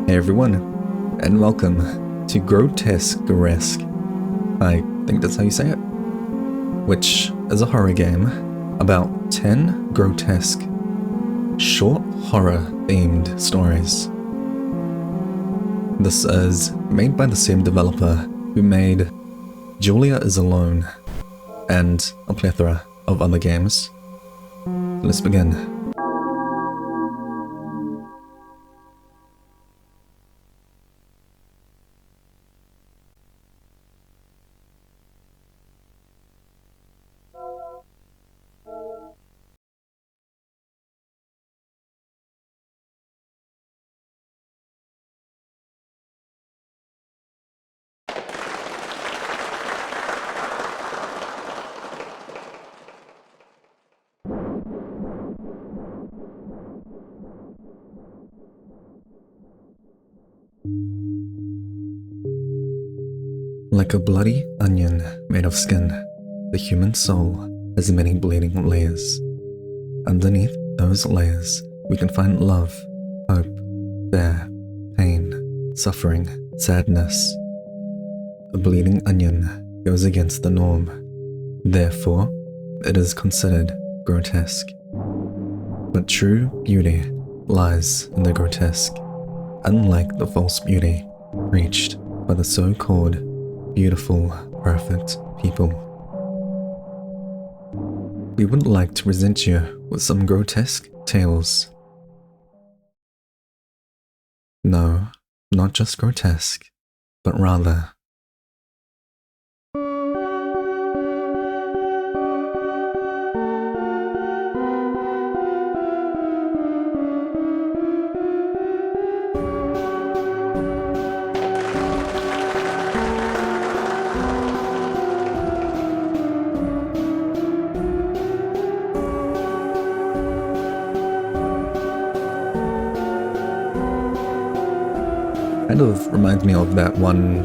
Hey everyone, and welcome to Grotesqueresque. I think that's how you say it. Which is a horror game about 10 grotesque, short horror-themed stories. This is made by the same developer who made Julia is Alone and a plethora of other games. Let's begin. Like a bloody onion made of skin, the human soul has many bleeding layers. Underneath those layers, we can find love, hope, fear, pain, suffering, sadness. A bleeding onion goes against the norm. Therefore, it is considered grotesque. But true beauty lies in the grotesque, unlike the false beauty preached by the so-called beautiful, perfect people. We would like to present you with some grotesque tales. No, not just grotesque, but rather kind of reminds me of that one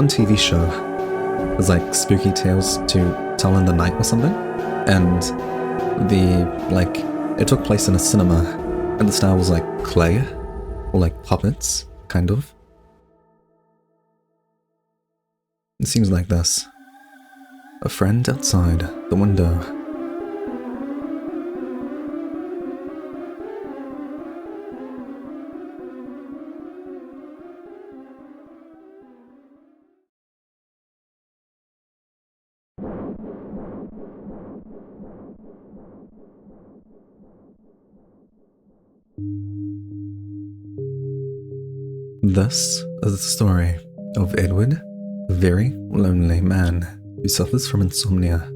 TV show. It was like Spooky Tales to Tell in the Night or something. And it took place in a cinema and the style was like clay or like puppets, kind of. It seems like this. A friend outside the window. This is the story of Edward, a very lonely man who suffers from insomnia.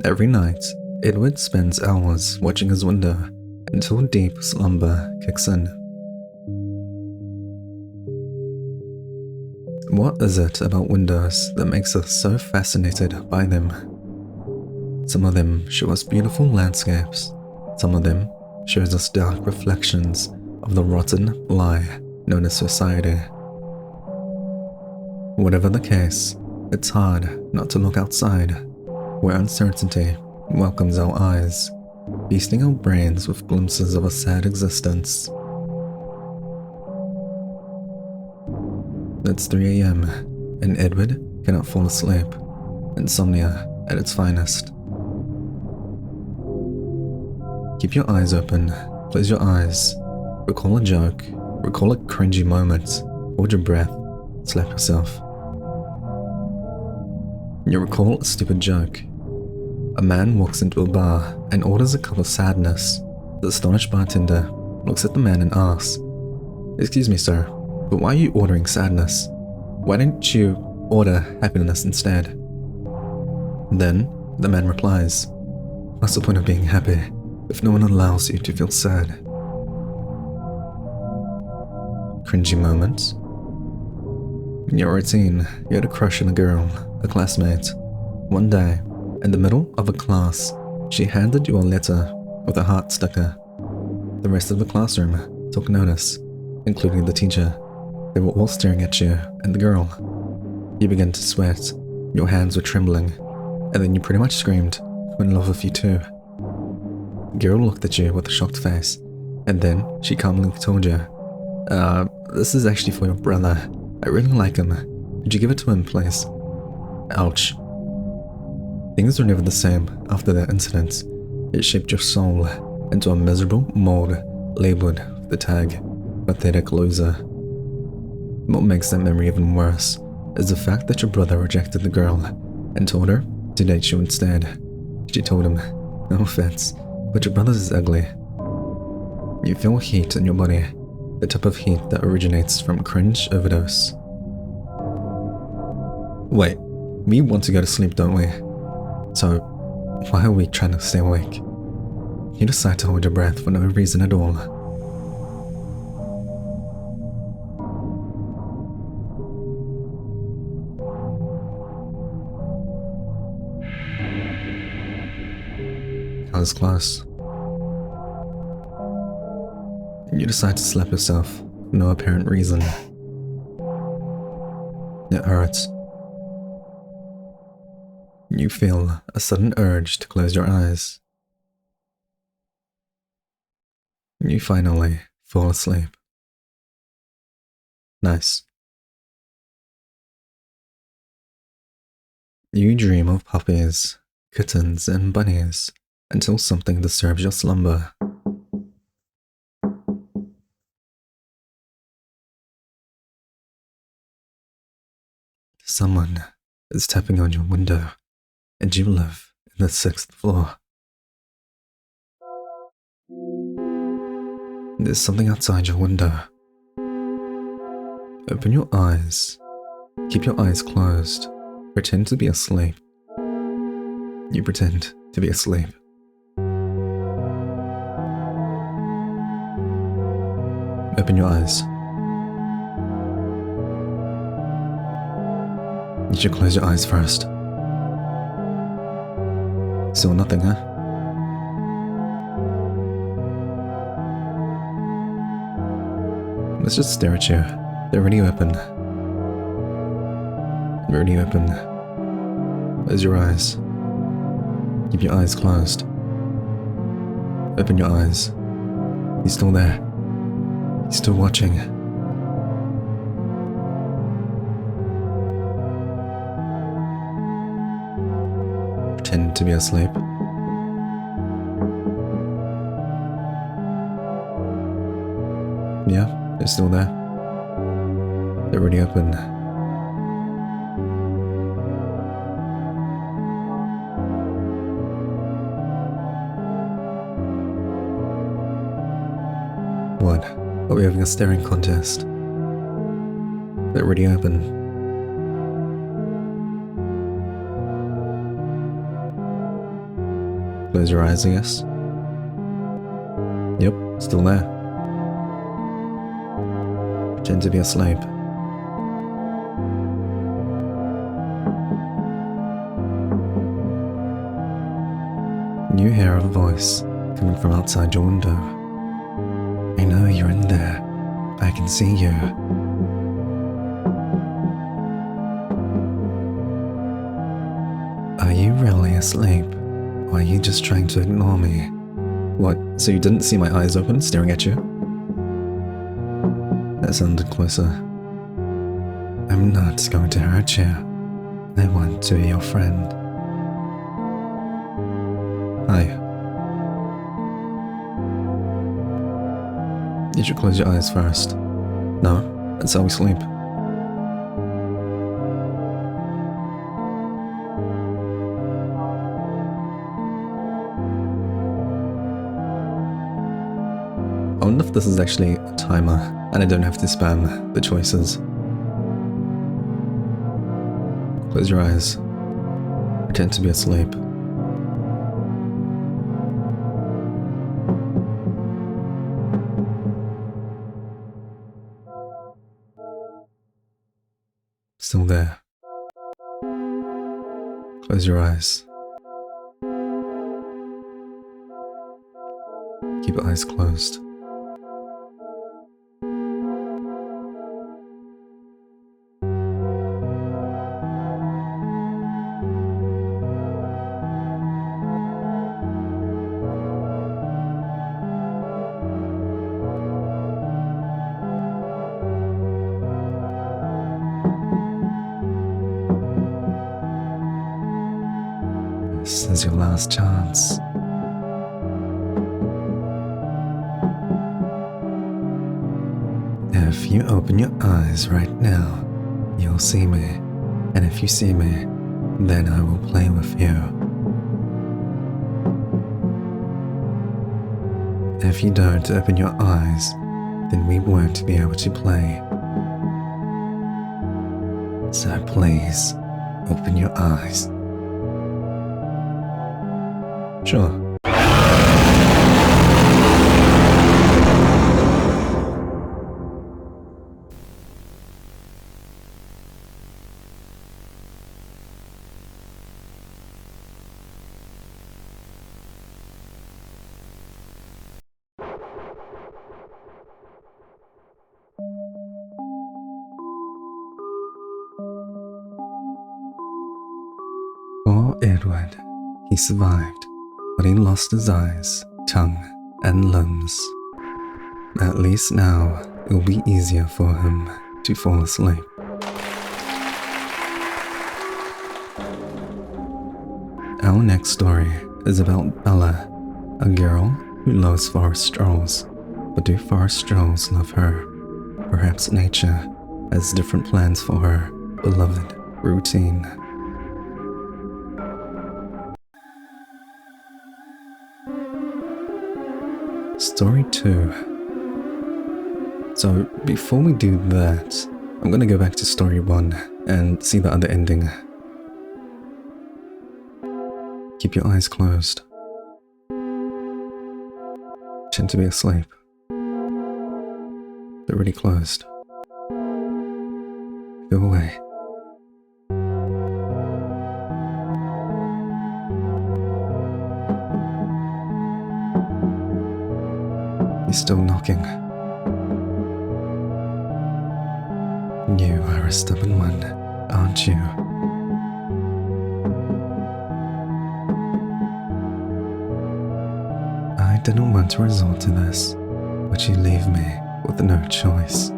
Every night, Edward spends hours watching his window until deep slumber kicks in. What is it about windows that makes us so fascinated by them? Some of them show us beautiful landscapes. Some of them shows us dark reflections of the rotten lie known as society. Whatever the case, it's hard not to look outside, where uncertainty welcomes our eyes, feasting our brains with glimpses of a sad existence. It's 3 a.m. and Edward cannot fall asleep. Insomnia at its finest. Keep your eyes open, close your eyes, recall a joke, recall a cringy moment, hold your breath, slap yourself. You recall a stupid joke. A man walks into a bar and orders a cup of sadness. The astonished bartender looks at the man and asks, "Excuse me, sir, but why are you ordering sadness? Why didn't you order happiness instead?" Then the man replies, "What's the point of being happy if no one allows you to feel sad?" Cringy moments. In your routine, you had a crush on a girl, a classmate. One day, in the middle of a class, she handed you a letter with a heart sticker. The rest of the classroom took notice, including the teacher. They were all staring at you and the girl. You began to sweat, your hands were trembling, and then you pretty much screamed, "I'm in love with you too." The girl looked at you with a shocked face, and then she calmly told you, This is actually for your brother. I really like him. Could you give it to him, please? Ouch. Things were never the same after that incident. It shaped your soul into a miserable mold labeled with the tag pathetic loser. What makes that memory even worse is the fact that your brother rejected the girl and told her to date you instead. She told him, no offense, but your brother is ugly. You feel heat in your body, the type of heat that originates from cringe overdose. Wait, we want to go to sleep, don't we? So, why are we trying to stay awake? You decide to hold your breath for no reason at all. How's class? You decide to slap yourself for no apparent reason. It hurts. You feel a sudden urge to close your eyes. You finally fall asleep. Nice. You dream of puppies, kittens, and bunnies until something disturbs your slumber. Someone is tapping on your window, and you live in the 6th floor. There's something outside your window. Open your eyes. Keep your eyes closed. Pretend to be asleep. You pretend to be asleep. Open your eyes. You should close your eyes first. Still nothing, huh? Let's just stare at you. They're already open. They're already open. Close your eyes. Keep your eyes closed. Open your eyes. He's still there. He's still watching. Pretend to be asleep. Yeah, they're still there. They're already open. What? Are we having a staring contest? They're already open. Close your eyes, I guess. Yep, still there. Pretend to be asleep. You hear a voice coming from outside your window. I know you're in there. I can see you. Are you really asleep? Or are you just trying to ignore me? What, so you didn't see my eyes open staring at you? That sounded closer. I'm not going to hurt you. I want to be your friend. Hi. You should close your eyes first. No, that's how we sleep. I wonder if this is actually a timer and I don't have to spam the choices. Close your eyes. Pretend to be asleep. Still there. Close your eyes. Keep your eyes closed. this is your last chance. If you open your eyes right now, you'll see me, and if you see me, then I will play with you. If you don't open your eyes, then we won't be able to play. So please, open your eyes. Sure. Poor Edward. He survived, but he lost his eyes, tongue, and limbs. At least now, it'll be easier for him to fall asleep. Our next story is about Bella, a girl who loves forest strolls. But do forest strolls love her? Perhaps nature has different plans for her beloved routine. Story 2. So before we do that, I'm gonna go back to story 1 and see the other ending. Keep your eyes closed. Pretend to be asleep. They're really closed. Go away. He's still knocking. You are a stubborn one, aren't you? I didn't want to resort to this, but you leave me with no choice.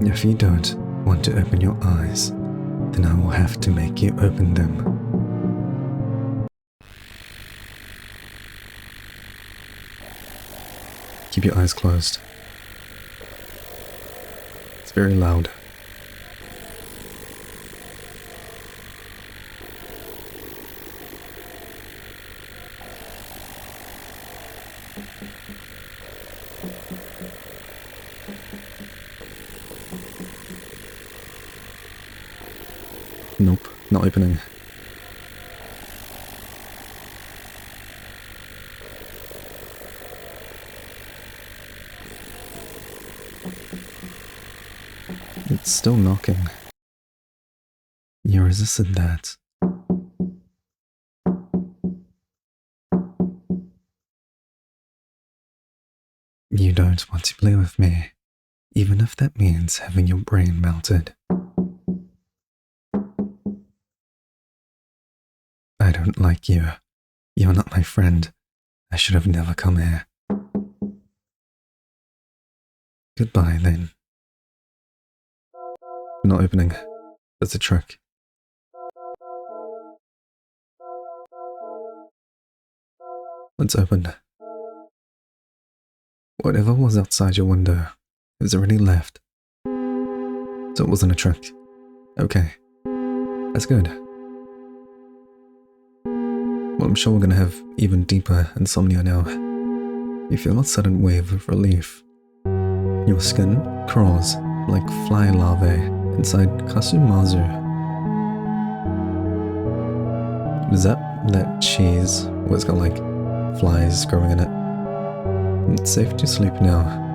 If you don't want to open your eyes, then I will have to make you open them. Keep your eyes closed. It's very loud. Nope, not opening. It's still knocking. You resisted that. You don't want to play with me, even if that means having your brain melted. I don't like you. You're not my friend. I should have never come here. Goodbye, then. Not opening. That's a trick. Let's open. Whatever was outside your window has already left. So it wasn't a trick. Okay. That's good. Well, I'm sure we're gonna have even deeper insomnia now. You feel a sudden wave of relief. Your skin crawls like fly larvae inside Kasumazu. Is that cheese where it's got like flies growing in it? It's safe to sleep now.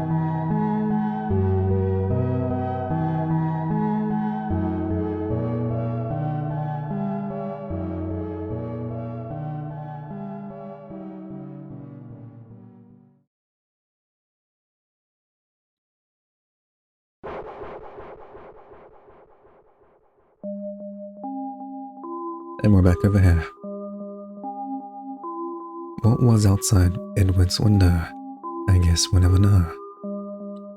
And we're back over here. What was outside Edward's window? I guess we'll never know.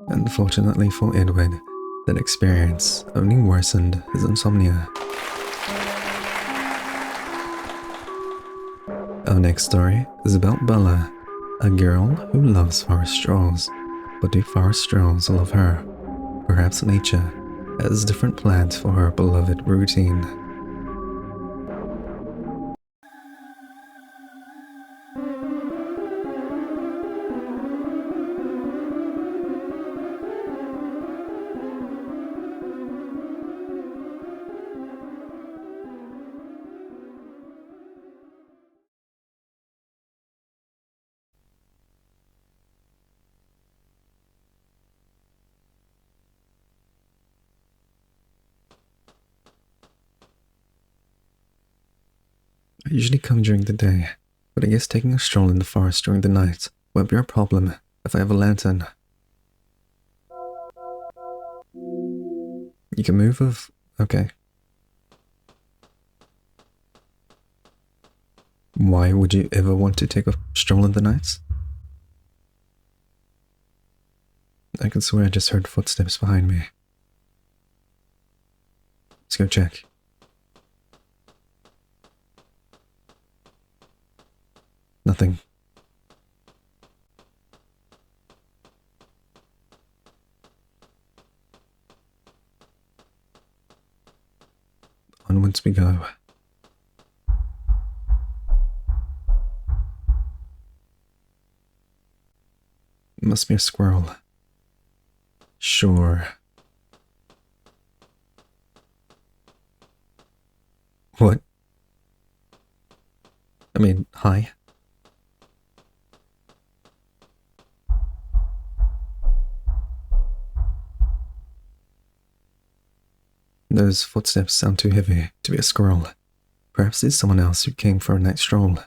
Unfortunately for Edward, that experience only worsened his insomnia. Our next story is about Bella, a girl who loves forest strolls. But do forest strolls love her? Perhaps nature has different plans for her beloved routine. I usually come during the day, but I guess taking a stroll in the forest during the night won't be a problem if I have a lantern. You can move of... okay. Why would you ever want to take a stroll in the night? I can swear I just heard footsteps behind me. Let's go check. Nothing. Onwards we go. It must be a squirrel. Sure. What? I mean, hi. Those footsteps sound too heavy to be a squirrel. Perhaps it's someone else who came for a night stroll.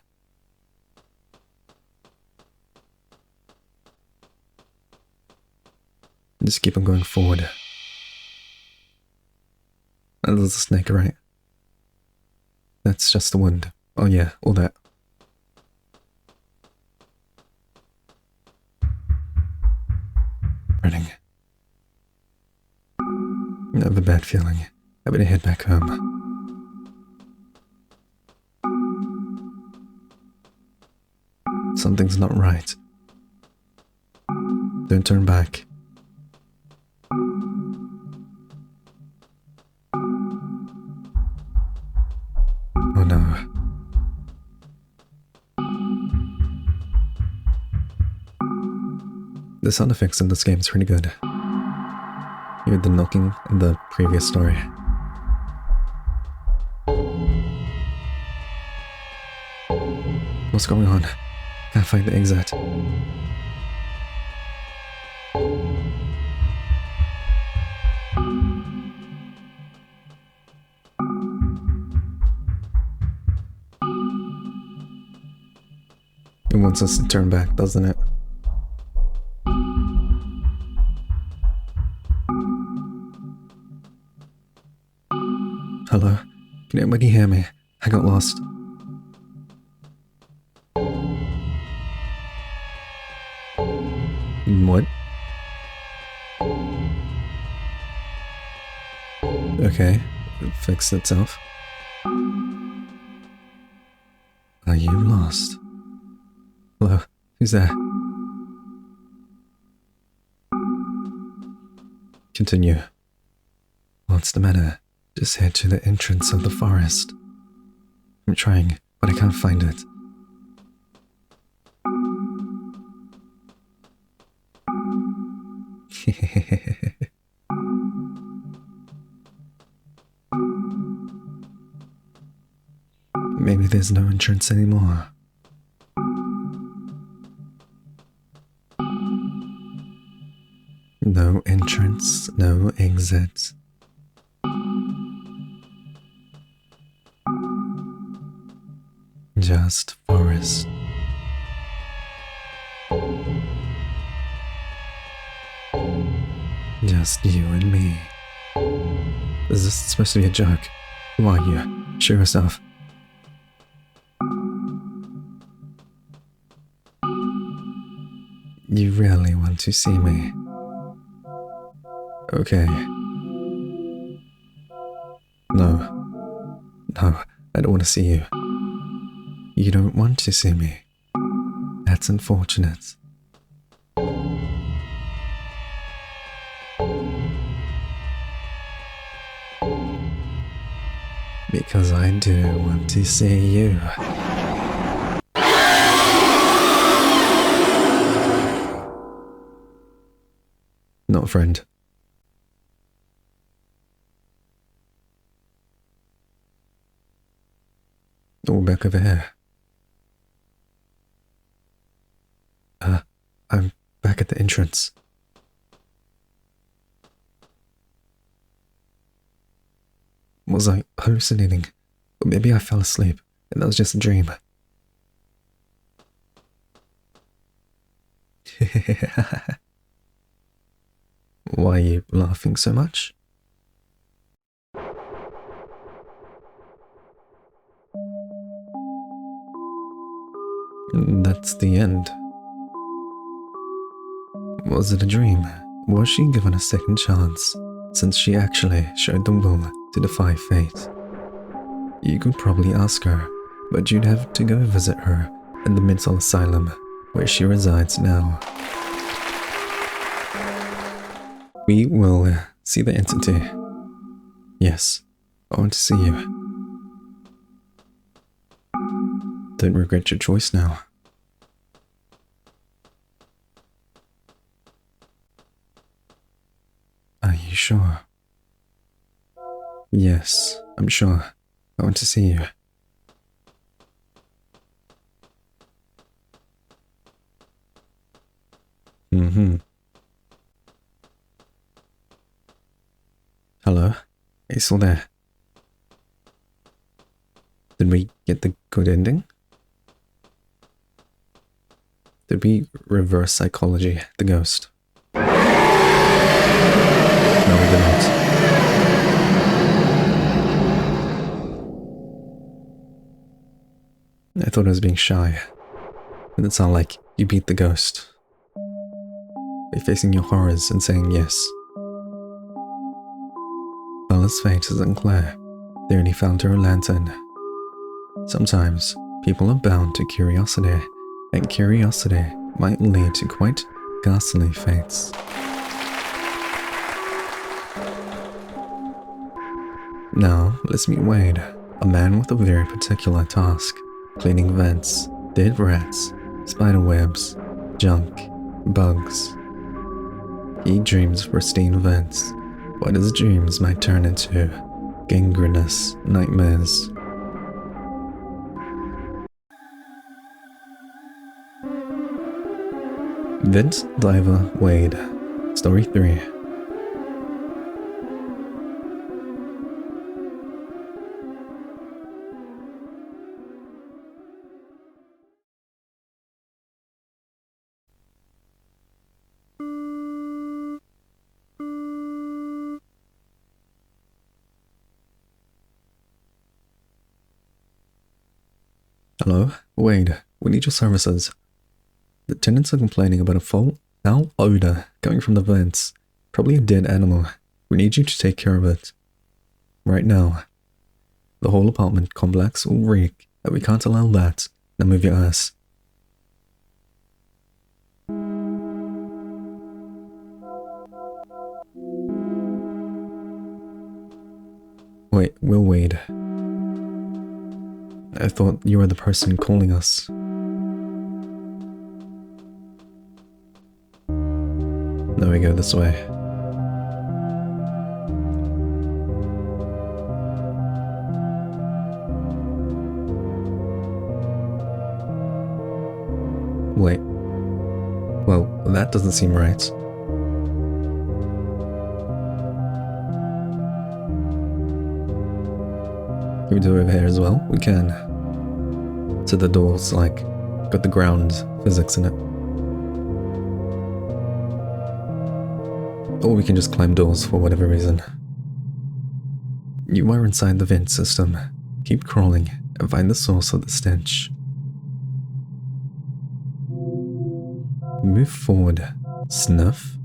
Just keep on going forward. And there's a snake, right? That's just the wind. Oh yeah, all that. Running. I have a bad feeling. I better head back home. Something's not right. Don't turn back. Oh no. The sound effects in this game is pretty good. You heard the knocking in the previous story. What's going on? Can't find the exit. It wants us to turn back, doesn't it? Hello? Can anybody hear me? I got lost. What? Okay, it fixed itself. Are you lost? Hello? Who's there? Continue. What's the matter? Just head to the entrance of the forest. I'm trying, but I can't find it. Maybe there's no entrance anymore. No entrance, no exit. Just forest. Just you and me. Is this supposed to be a joke? Who are you? Show yourself. You really want to see me? Okay. No. No, I don't want to see you. You don't want to see me. That's unfortunate. Because I do want to see you. Not friend. All back over here. I'm back at the entrance. Was I hallucinating? Or maybe I fell asleep and that was just a dream. Why are you laughing so much? That's the end. Was it a dream? Was she given a second chance, since she actually showed the will to defy fate? You could probably ask her, but you'd have to go visit her in the mental asylum where she resides now. We will see the entity. Yes, I want to see you. Don't regret your choice now. Are you sure? Yes, I'm sure. I want to see you. Hello? Are you still there? Did we get the good ending? Did we reverse psychology the ghost? No, we did not. I thought I was being shy. It didn't sound like you beat the ghost. By facing your horrors and saying yes. Bella's fate is unclear. They only found her a lantern. Sometimes, people are bound to curiosity, and curiosity might lead to quite ghastly fates. Now, let's meet Wade, a man with a very particular task: cleaning vents, dead rats, spider webs, junk, bugs. He dreams pristine vents, but his dreams might turn into gangrenous nightmares. Vent Diver Wade, Story 3. Hello, Wade, we need your services. The tenants are complaining about a foul odor coming from the vents. Probably a dead animal. We need you to take care of it. Right now. The whole apartment complex will reek, and we can't allow that. Now move your ass. Wait, Will Wade. I thought you were the person calling us. Now we go this way. Wait. Well, that doesn't seem right. Can we do it over here as well? We can. So the door's like, got the ground physics in it. Or we can just climb doors for whatever reason. You are inside the vent system. Keep crawling and find the source of the stench. Move forward. Snuff?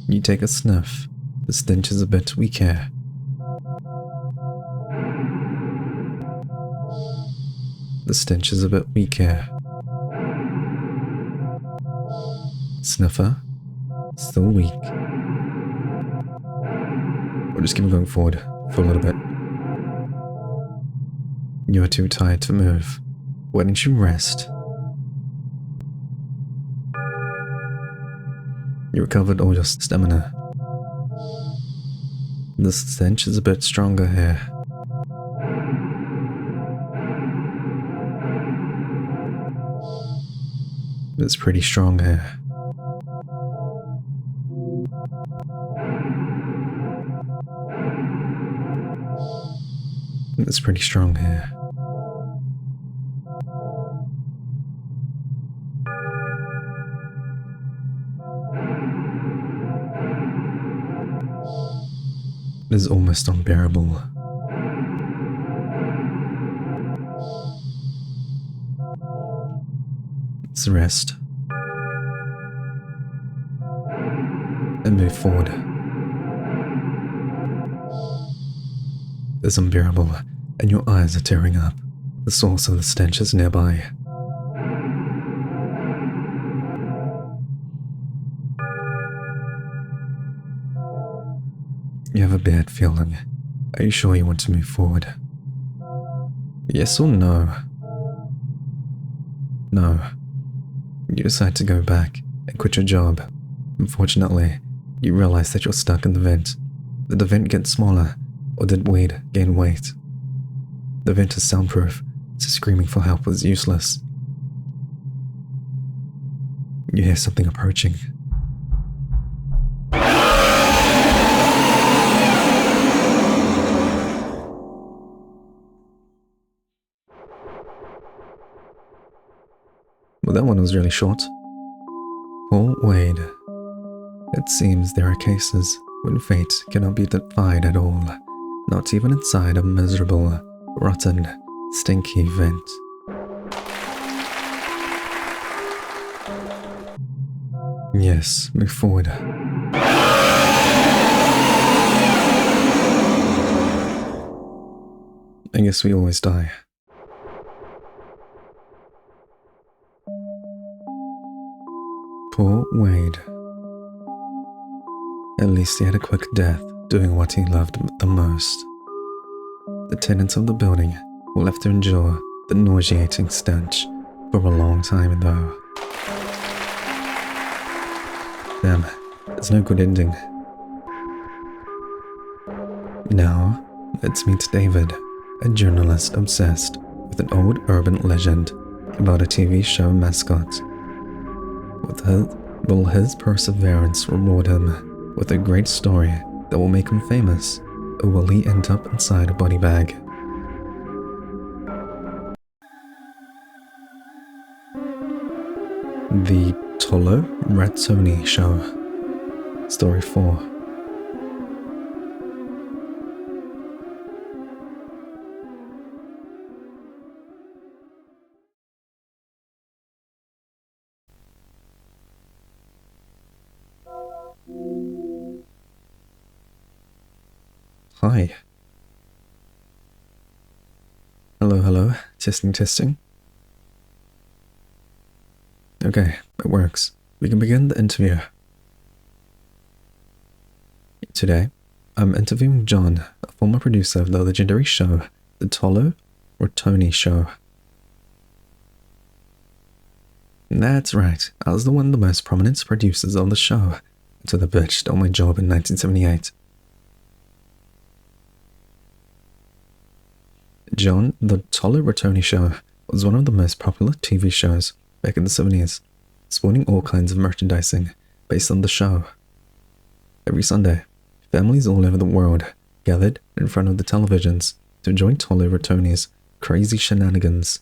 You take a snuff. The stench is a bit weaker. The stench is a bit weak here. Sniffer, still weak. We'll just keep going forward for a little bit. You are too tired to move. Why don't you rest? You recovered all your stamina. The stench is a bit stronger here. It's pretty strong here. It's pretty strong here. It is almost unbearable. Let's rest and move forward. It's unbearable, and your eyes are tearing up. The source of the stench is nearby. You have a bad feeling. Are you sure you want to move forward? Yes or no? No. You decide to go back and quit your job. Unfortunately, you realize that you're stuck in the vent. Did the vent get smaller, or did weed gain weight? The vent is soundproof, so screaming for help was useless. You hear something approaching. Well, that one was really short. Paul Wade. It seems there are cases when fate cannot be defied at all, not even inside a miserable, rotten, stinky vent. Yes, move forward. I guess we always die. Poor Wade. At least he had a quick death doing what he loved the most. The tenants of the building will have to endure the nauseating stench for a long time though. Damn, it's no good ending. Now, let's meet David, a journalist obsessed with an old urban legend about a TV show mascot. Will his perseverance reward him with a great story that will make him famous, or will he end up inside a body bag? The Toler Toony Show. Story 4. Hi. Hello, hello. Testing, testing. Okay, it works. We can begin the interview. Today, I'm interviewing John, a former producer of the legendary show, The Toler Toony Show. That's right, I was one of the most prominent producers on the show, until the bitch stole my job in 1978. John, The Toler Toony Show was one of the most popular TV shows back in the 70s, spawning all kinds of merchandising based on the show. Every Sunday, families all over the world gathered in front of the televisions to join Toler Toony's crazy shenanigans.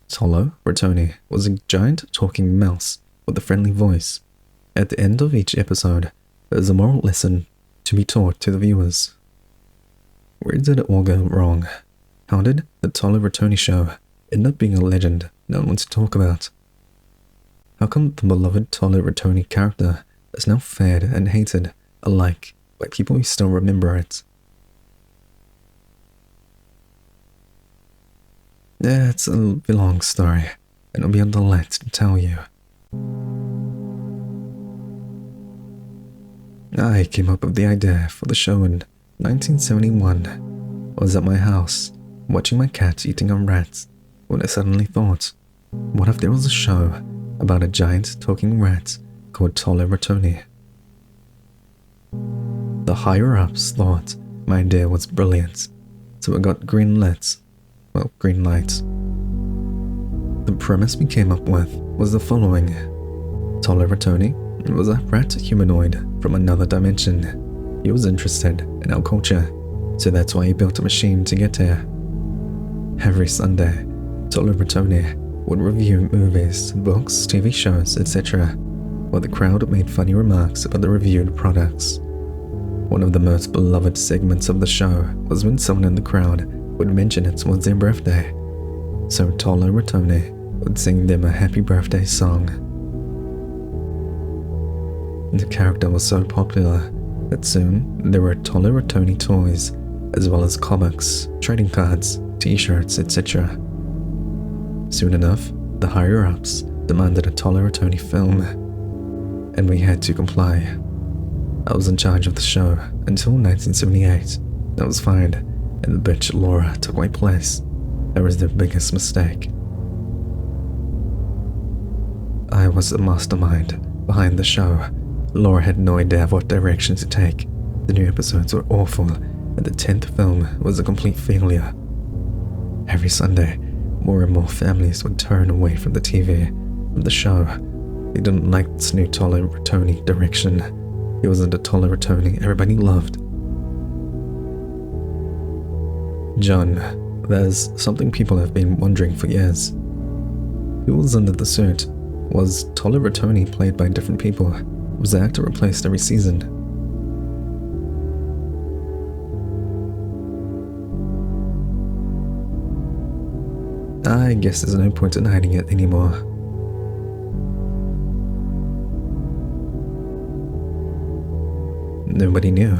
Toler Toony was a giant talking mouse with a friendly voice. At the end of each episode, there is a moral lesson to be taught to the viewers. Where did it all go wrong? How did the Toler Toony Show end up being a legend no one wants to talk about? How come the beloved Toler Toony character is now feared and hated alike by people who still remember it? Yeah, it's a long story, and it'll be a delight to tell you. I came up with the idea for the show in 1971. I was at my house, watching my cat eating a rat, when I suddenly thought, what if there was a show about a giant talking rat called Toler? The higher-ups thought my idea was brilliant, so it got green light. The premise we came up with was the following. Toler was a rat humanoid from another dimension. He was interested in our culture, so that's why he built a machine to get here. Every Sunday, Toler would review movies, books, TV shows, etc., while the crowd made funny remarks about the reviewed products. One of the most beloved segments of the show was when someone in the crowd would mention it was their birthday, so Toler would sing them a happy birthday song. The character was so popular that soon there were Toler toys, as well as comics, trading cards, t-shirts, etc. Soon enough, the higher-ups demanded a Toler film, and we had to comply. I was in charge of the show until 1978. I was fired, and the bitch Laura took my place. That was their biggest mistake. I was the mastermind behind the show. Laura had no idea what direction to take. The new episodes were awful, and the 10th film was a complete failure. Every Sunday, more and more families would turn away from the TV, from the show. They didn't like this new Toler direction. It wasn't a Toler everybody loved. John, there's something people have been wondering for years. Who was under the suit? Was Toler played by different people? Was the actor replaced every season? I guess there's no point in hiding it anymore. Nobody knew.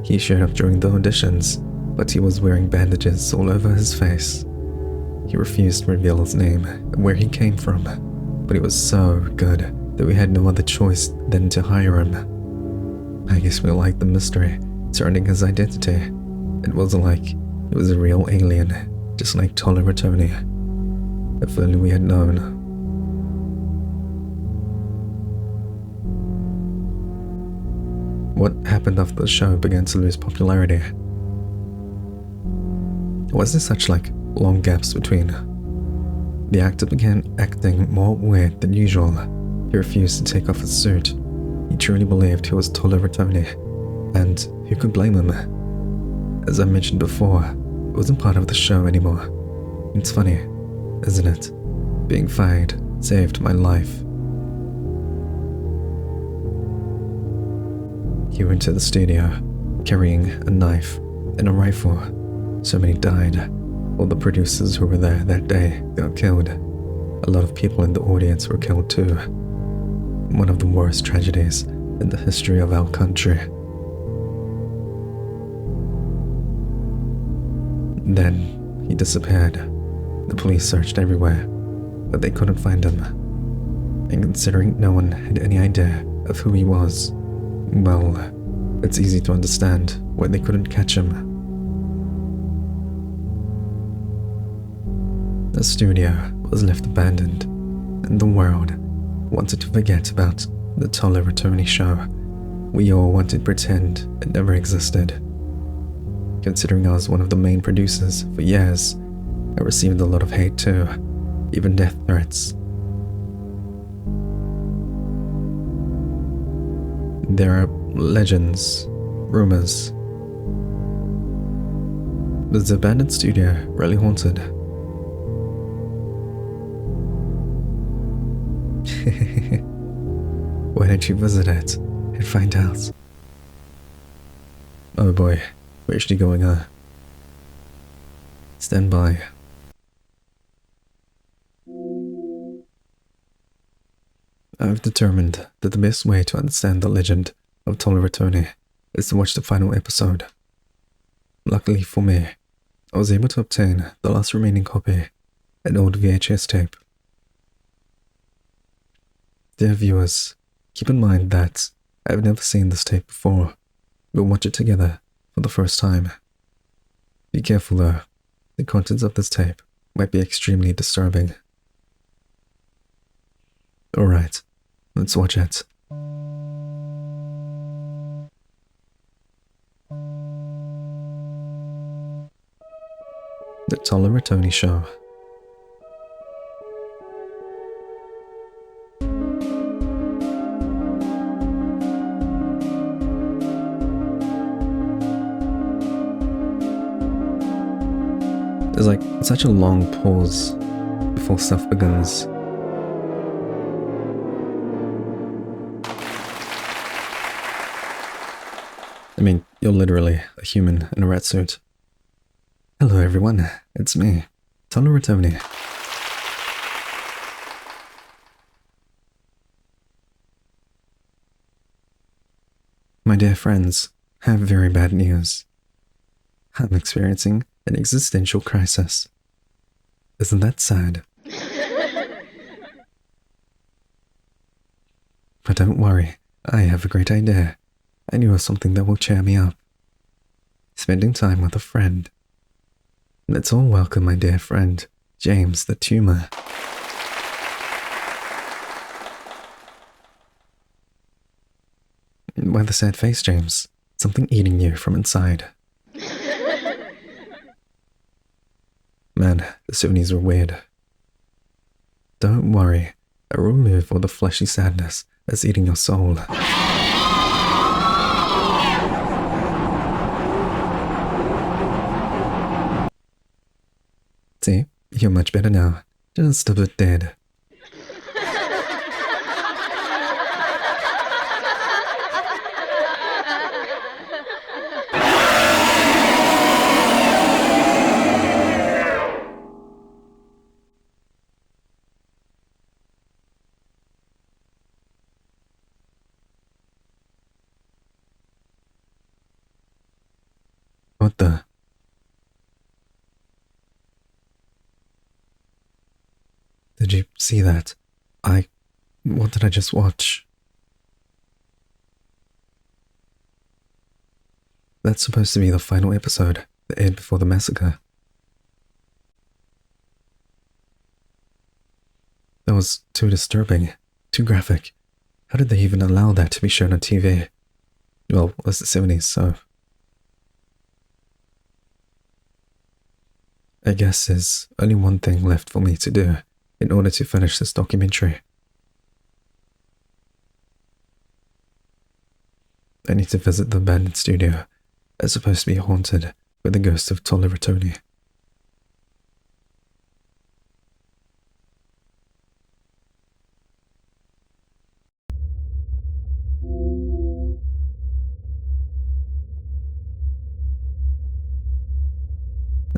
He showed up during the auditions, but he was wearing bandages all over his face. He refused to reveal his name and where he came from, but he was so good that we had no other choice than to hire him. I guess we liked the mystery surrounding his identity. It wasn't like he was a real alien, just like Toler. If only we had known. What happened after the show began to lose popularity? Was there such long gaps between? The actor began acting more weird than usual. He refused to take off his suit. He truly believed he was Toler, and who could blame him? As I mentioned before, it wasn't part of the show anymore. It's funny, isn't it? Being fired saved my life. He went to the studio, carrying a knife and a rifle. So many died. All the producers who were there that day got killed. A lot of people in the audience were killed too. One of the worst tragedies in the history of our country. Then he disappeared. The police searched everywhere, but they couldn't find him. And considering no one had any idea of who he was, well, it's easy to understand why they couldn't catch him. The studio was left abandoned, and the world wanted to forget about the Toler show. We all wanted to pretend it never existed. Considering I was one of the main producers for years, I received a lot of hate too, even death threats. There are legends, rumors. Was the abandoned studio really haunted? Why don't you visit it and find out? Oh boy, we're actually going Stand by. I've determined that the best way to understand the legend of Toler is to watch the final episode. Luckily for me, I was able to obtain the last remaining copy, an old VHS tape. Dear viewers, keep in mind that I've never seen this tape before. We'll watch it together for the first time. Be careful though, the contents of this tape might be extremely disturbing. Alright, let's watch it. The Toony Show. There's like such a long pause before stuff begins. I mean, you're literally a human in a rat suit. Hello everyone, it's me, Toler. My dear friends, I have very bad news. I'm experiencing an existential crisis. Isn't that sad? But don't worry, I have a great idea. I knew of something that will cheer me up. Spending time with a friend. Let's all welcome my dear friend, James the Tumor. Why the sad face, James? Something eating you from inside. Man, the 70s were weird. Don't worry, I will remove all the fleshy sadness that's eating your soul. See, you're much better now, just a bit dead. What the? Did you see that? What did I just watch? That's supposed to be the final episode that aired before the massacre. That was too disturbing, too graphic. How did they even allow that to be shown on TV? Well, it was the 70s, so... I guess there's only one thing left for me to do in order to finish this documentary. I need to visit the abandoned studio that's supposed to be haunted by the ghost of Toler.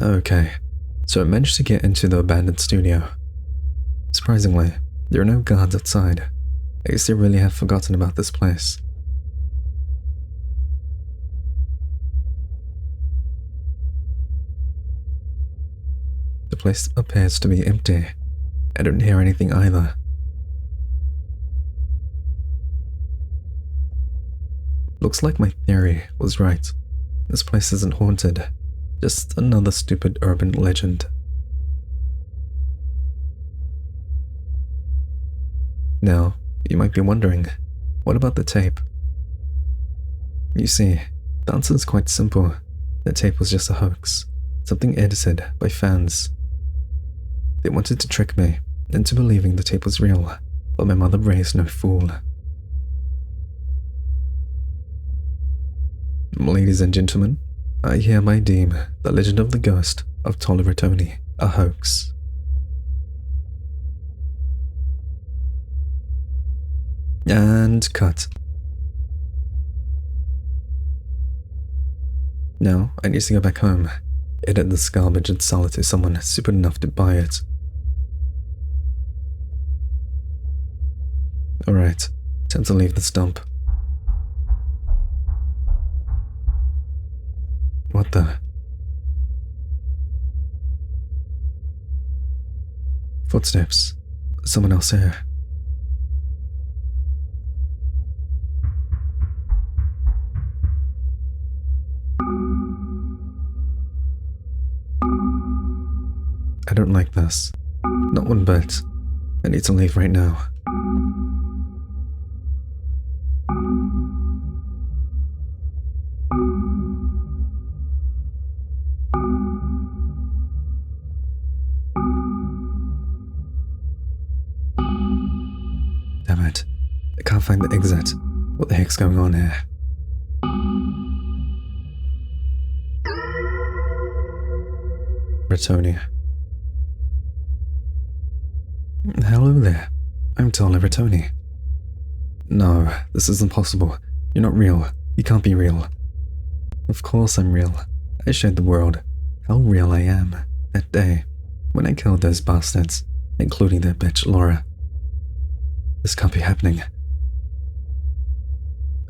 Okay, so I managed to get into the abandoned studio. Surprisingly, there are no guards outside. I guess they really have forgotten about this place. The place appears to be empty. I don't hear anything either. Looks like my theory was right. This place isn't haunted, just another stupid urban legend. Now, you might be wondering, what about the tape? You see, the answer is quite simple. The tape was just a hoax, something edited by fans. They wanted to trick me into believing the tape was real, but my mother raised no fool. Ladies and gentlemen, I hereby deem the legend of the ghost of Toler a hoax. And cut. Now, I need to go back home, edit this garbage and sell it to someone stupid enough to buy it. Alright, time to leave this dump. What the? Footsteps. Someone else here. I don't like this. Not one bit. I need to leave right now. Damn it. I can't find the exit. What the heck's going on here? Toony. Hello there. I'm Toler Toony. No, this isn't possible. You're not real. You can't be real. Of course I'm real. I showed the world how real I am that day when I killed those bastards, including their bitch Laura. This can't be happening.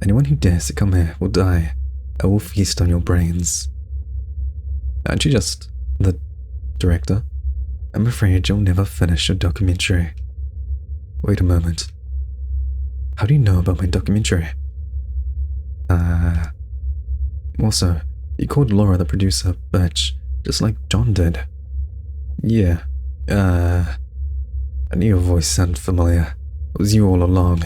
Anyone who dares to come here will die. I will feast on your brains. Aren't you just the director? I'm afraid you'll never finish your documentary. Wait a moment. How do you know about my documentary? Also, you called Laura the producer bitch, just like John did. Yeah, I knew your voice sounded familiar. It was you all along.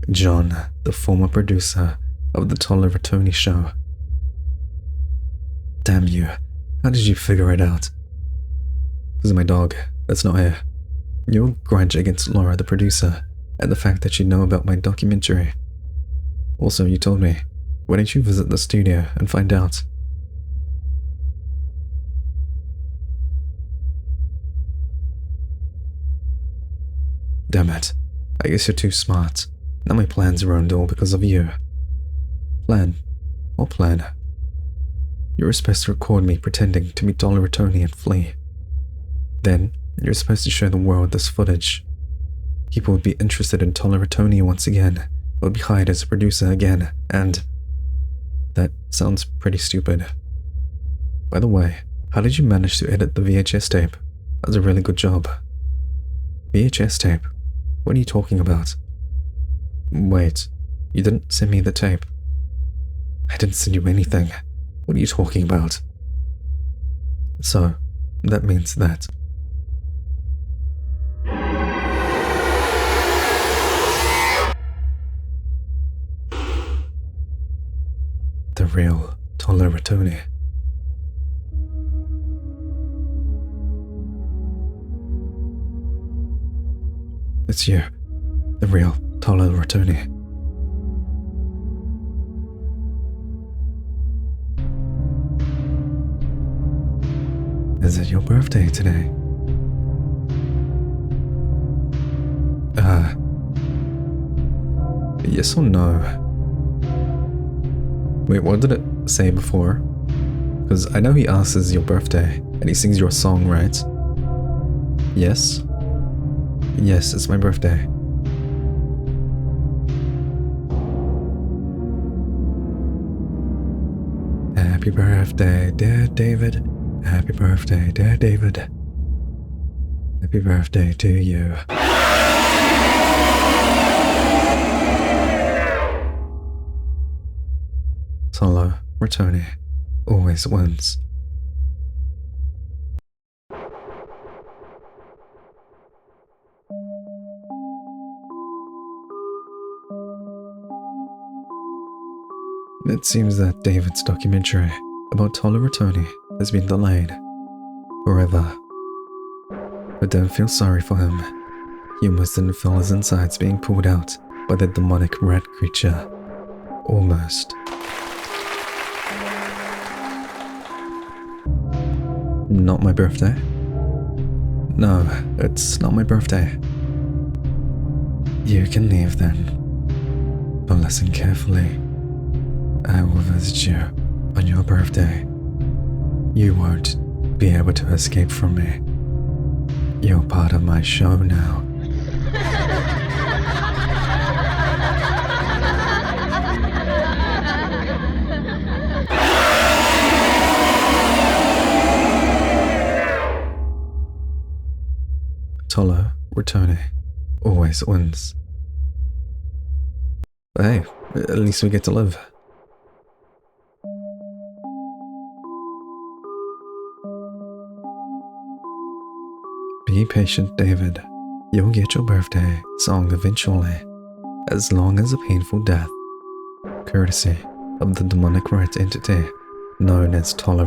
John, the former producer of the Toony Show. Damn you, how did you figure it out? Because of my dog, that's not here. Your grudge against Laura, the producer, and the fact that you know about my documentary. Also, you told me, why don't you visit the studio and find out? Damn it, I guess you're too smart. Now my plans are ruined all because of you. Plan? What plan? You were supposed to record me pretending to be Toler Toony and flee. Then, you're supposed to show the world this footage. People would be interested in Toler Toony once again, would be hired as a producer again, and... That sounds pretty stupid. By the way, how did you manage to edit the VHS tape? That was a really good job. VHS tape? What are you talking about? Wait, you didn't send me the tape. I didn't send you anything. What are you talking about? So, that means that. The real Toler Toony. It's you, the real Toler Toony. Is it your birthday today? Yes or no? Wait, what did it say before? Because I know he asks your birthday, and he sings your song, right? Yes? Yes, it's my birthday. Happy birthday, dear David. Happy birthday, dear David. Happy birthday to you. Toler Toony always wins. It seems that David's documentary about Toler Toony has been delayed forever. But don't feel sorry for him. He almost didn't feel his insides being pulled out by the demonic rat creature. Almost. Not my birthday? No, it's not my birthday. You can leave then. But listen carefully. I will visit you on your birthday. You won't be able to escape from me. You're part of my show now. Toler, returning, always wins. But hey, at least we get to live. Be patient, David. You'll get your birthday song eventually, as long as a painful death, courtesy of the demonic right entity known as Toler.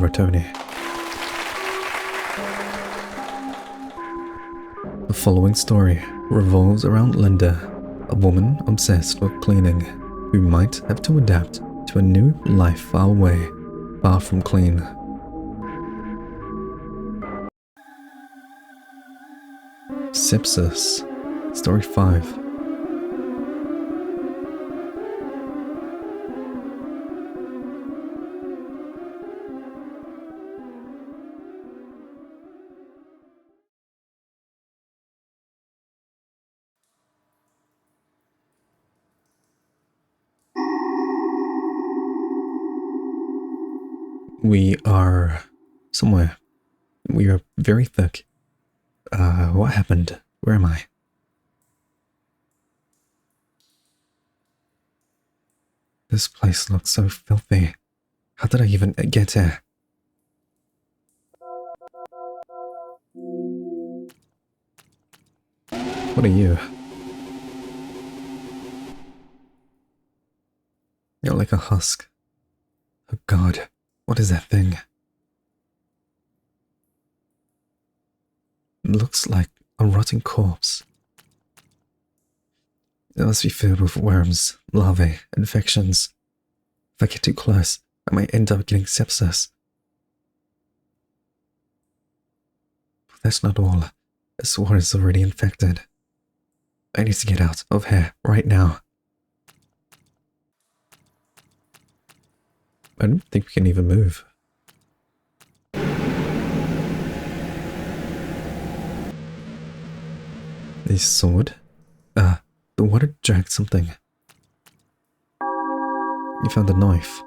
The following story revolves around Linda, a woman obsessed with cleaning who might have to adapt to a new life far away, far from clean. Sepsis, Story 5. We are somewhere. We are very thick. What happened? Where am I? This place looks so filthy. How did I even get here? What are you? You're like a husk. Oh God, what is that thing? It looks like a rotting corpse. It must be filled with worms, larvae, infections. If I get too close, I might end up getting sepsis. But that's not all. This water is already infected. I need to get out of here right now. I don't think we can even move. This sword? The water dragged something. You found a knife.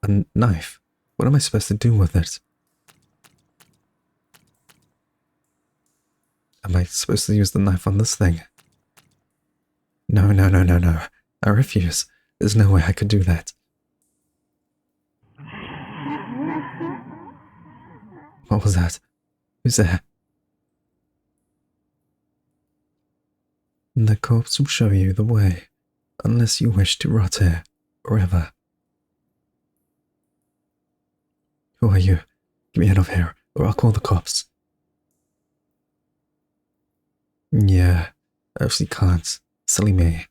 A knife? What am I supposed to do with it? Am I supposed to use the knife on this thing? No. I refuse. There's no way I could do that. What was that? Who's there? The corpse will show you the way, unless you wish to rot here forever. Who are you? Get me out of here, or I'll call the cops. Yeah, I actually can't. Silly me.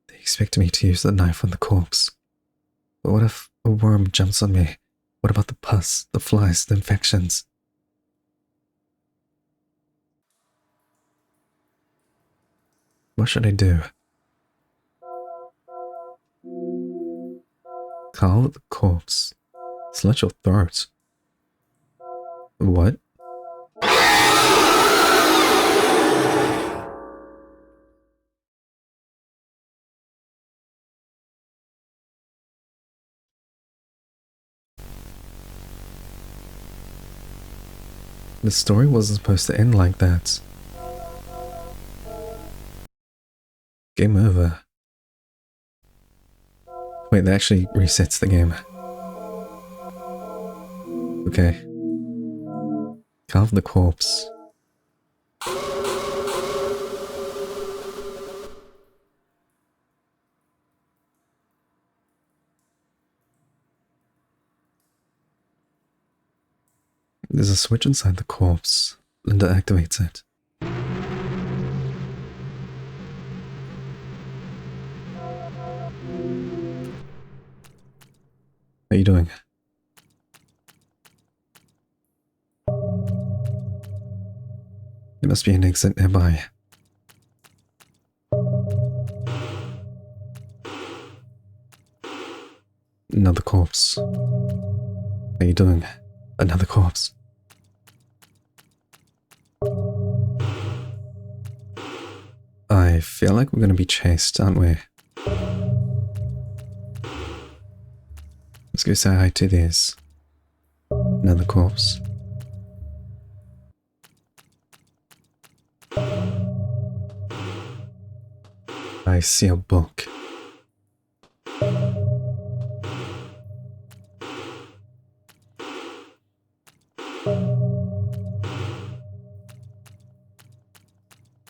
They expect me to use the knife on the corpse. But what if a worm jumps on me? What about the pus, the flies, the infections? What should I do? Call the corpse. Slit your throat. What? The story wasn't supposed to end like that. Game over. Wait, that actually resets the game. Okay. Carve the corpse. There's a switch inside the corpse. Linda activates it. How are you doing? There must be an exit nearby. Another corpse. How are you doing? Another corpse. I feel like we're gonna be chased, aren't we? Let's go say hi to these. Another corpse. I see a book.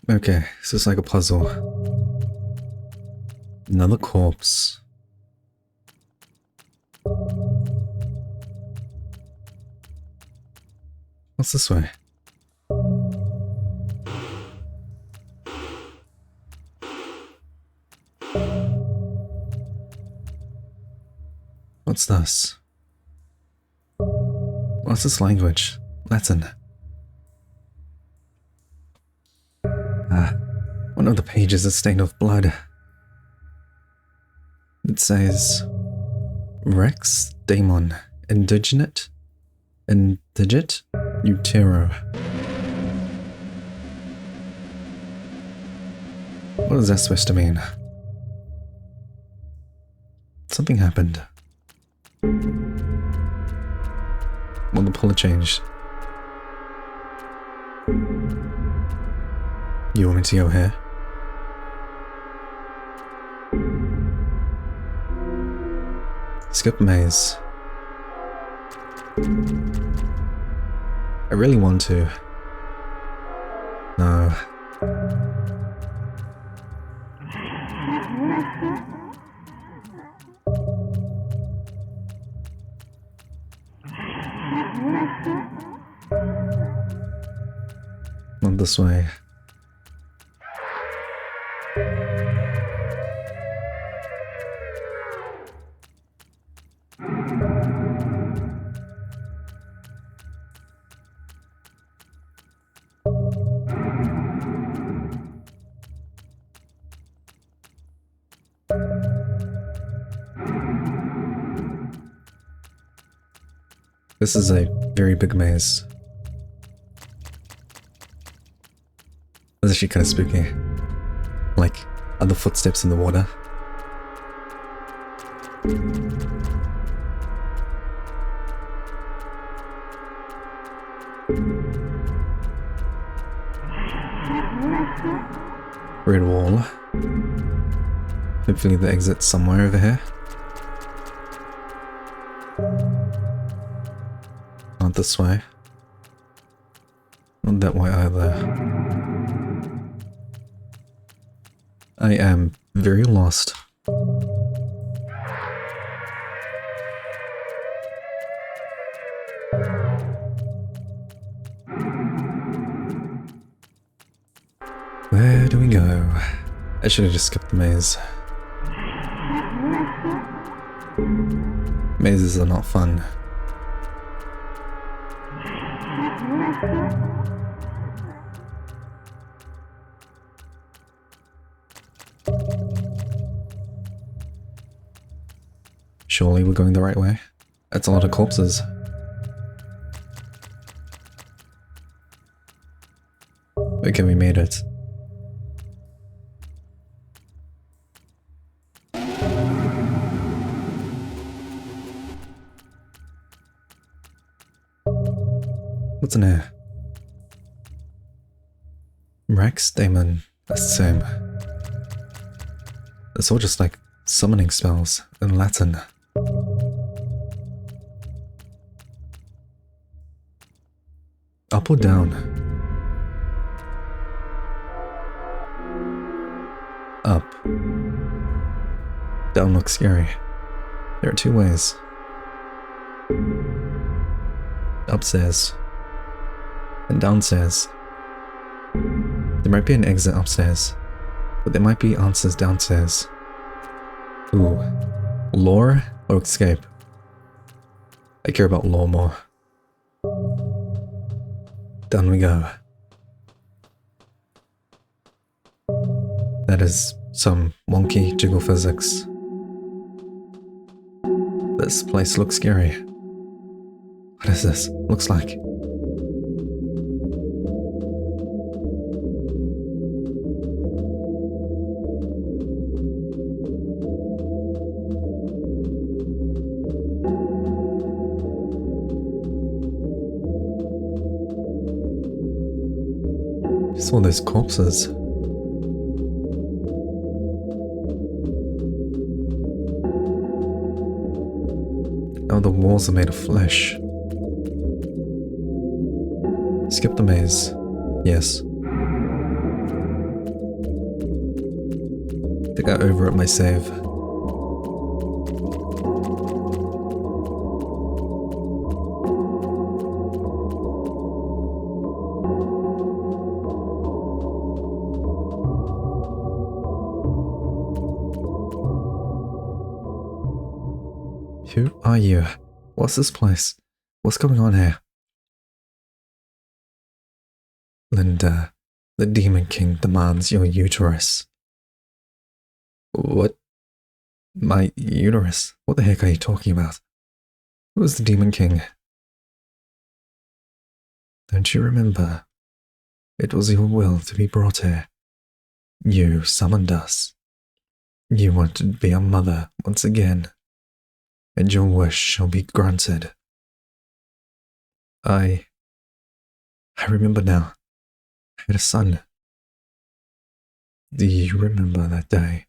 Okay, this is like a puzzle. Another corpse. What's this way? What's this? What's this language? Latin. One of the pages is stained with blood. It says Rex Daemon Indigit Utero. What is that supposed to mean? Something happened. Well, the puller changed. You want me to go here? Skip maze. I really want to. No. Not this way. This is a very big maze. It's actually kind of spooky. Like, are the footsteps in the water? Red wall. Hopefully the exit's somewhere over here. Not this way. Not that way either. I am very lost. Where do we go? I should have just skipped the maze. Mazes are not fun. Surely we're going the right way. That's a lot of corpses. Okay, we made it. What's in here? Rex Daemon. That's the same. It's all just like summoning spells in Latin. Up or down? Up. Down looks scary. There are two ways. Upstairs. And downstairs. There might be an exit upstairs, but there might be answers downstairs. Ooh. Lore or escape? I care about lore more. Down we go. That is some wonky jiggle physics. This place looks scary. What is this? Looks like. saw those corpses. Now the walls are made of flesh. Skip the maze. Yes. I think I overwrote my save. Who are you? What's this place? What's going on here? Linda, the Demon King demands your uterus. What? My uterus? What the heck are you talking about? Who is the Demon King? Don't you remember? It was your will to be brought here. You summoned us. You wanted to be a mother once again, and your wish shall be granted. I remember now. I had a son. Do you remember that day?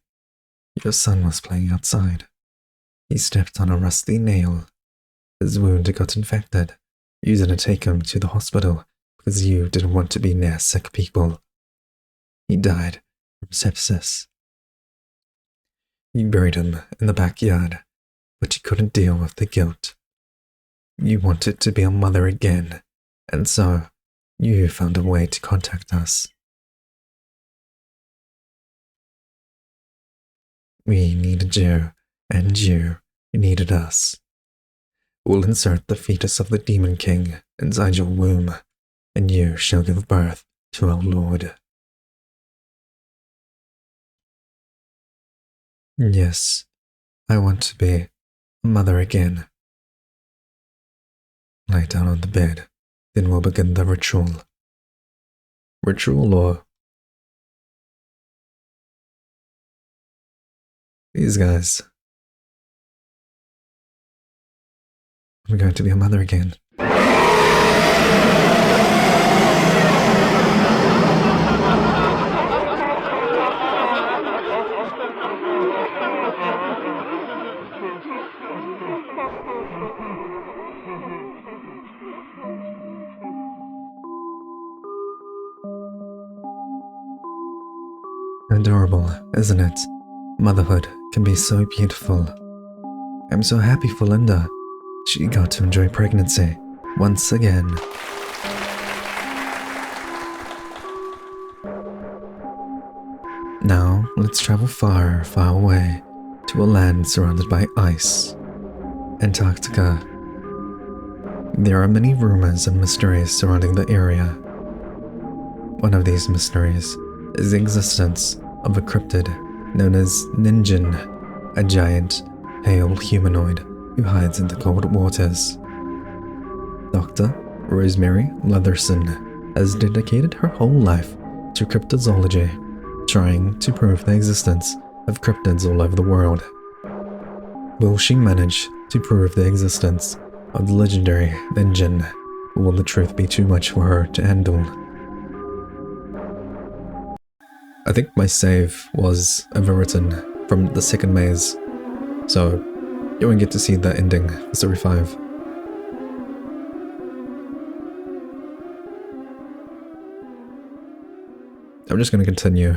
Your son was playing outside. He stepped on a rusty nail. His wound got infected. You didn't take him to the hospital because you didn't want to be near sick people. He died from sepsis. You buried him in the backyard, but you couldn't deal with the guilt. You wanted to be a mother again, and so you found a way to contact us. We needed you, and you needed us. We'll insert the fetus of the Demon King inside your womb, and you shall give birth to our Lord. Yes, I want to be a mother again. Lie down on the bed, then we'll begin the ritual. Ritual or... These guys. I'm going to be a mother again. Adorable, isn't it? Motherhood can be so beautiful. I'm so happy for Linda. She got to enjoy pregnancy once again. Now, let's travel far, far away to a land surrounded by ice. Antarctica. There are many rumors and mysteries surrounding the area. One of these mysteries is the existence of a cryptid known as Ninjin, a giant, pale humanoid who hides in the cold waters. Dr. Rosemary Leatherson has dedicated her whole life to cryptozoology, trying to prove the existence of cryptids all over the world. Will she manage to prove the existence of the legendary Ninjin, or will the truth be too much for her to handle? I think my save was overwritten from the second maze, so you won't get to see the ending for Story 5. I'm just going to continue.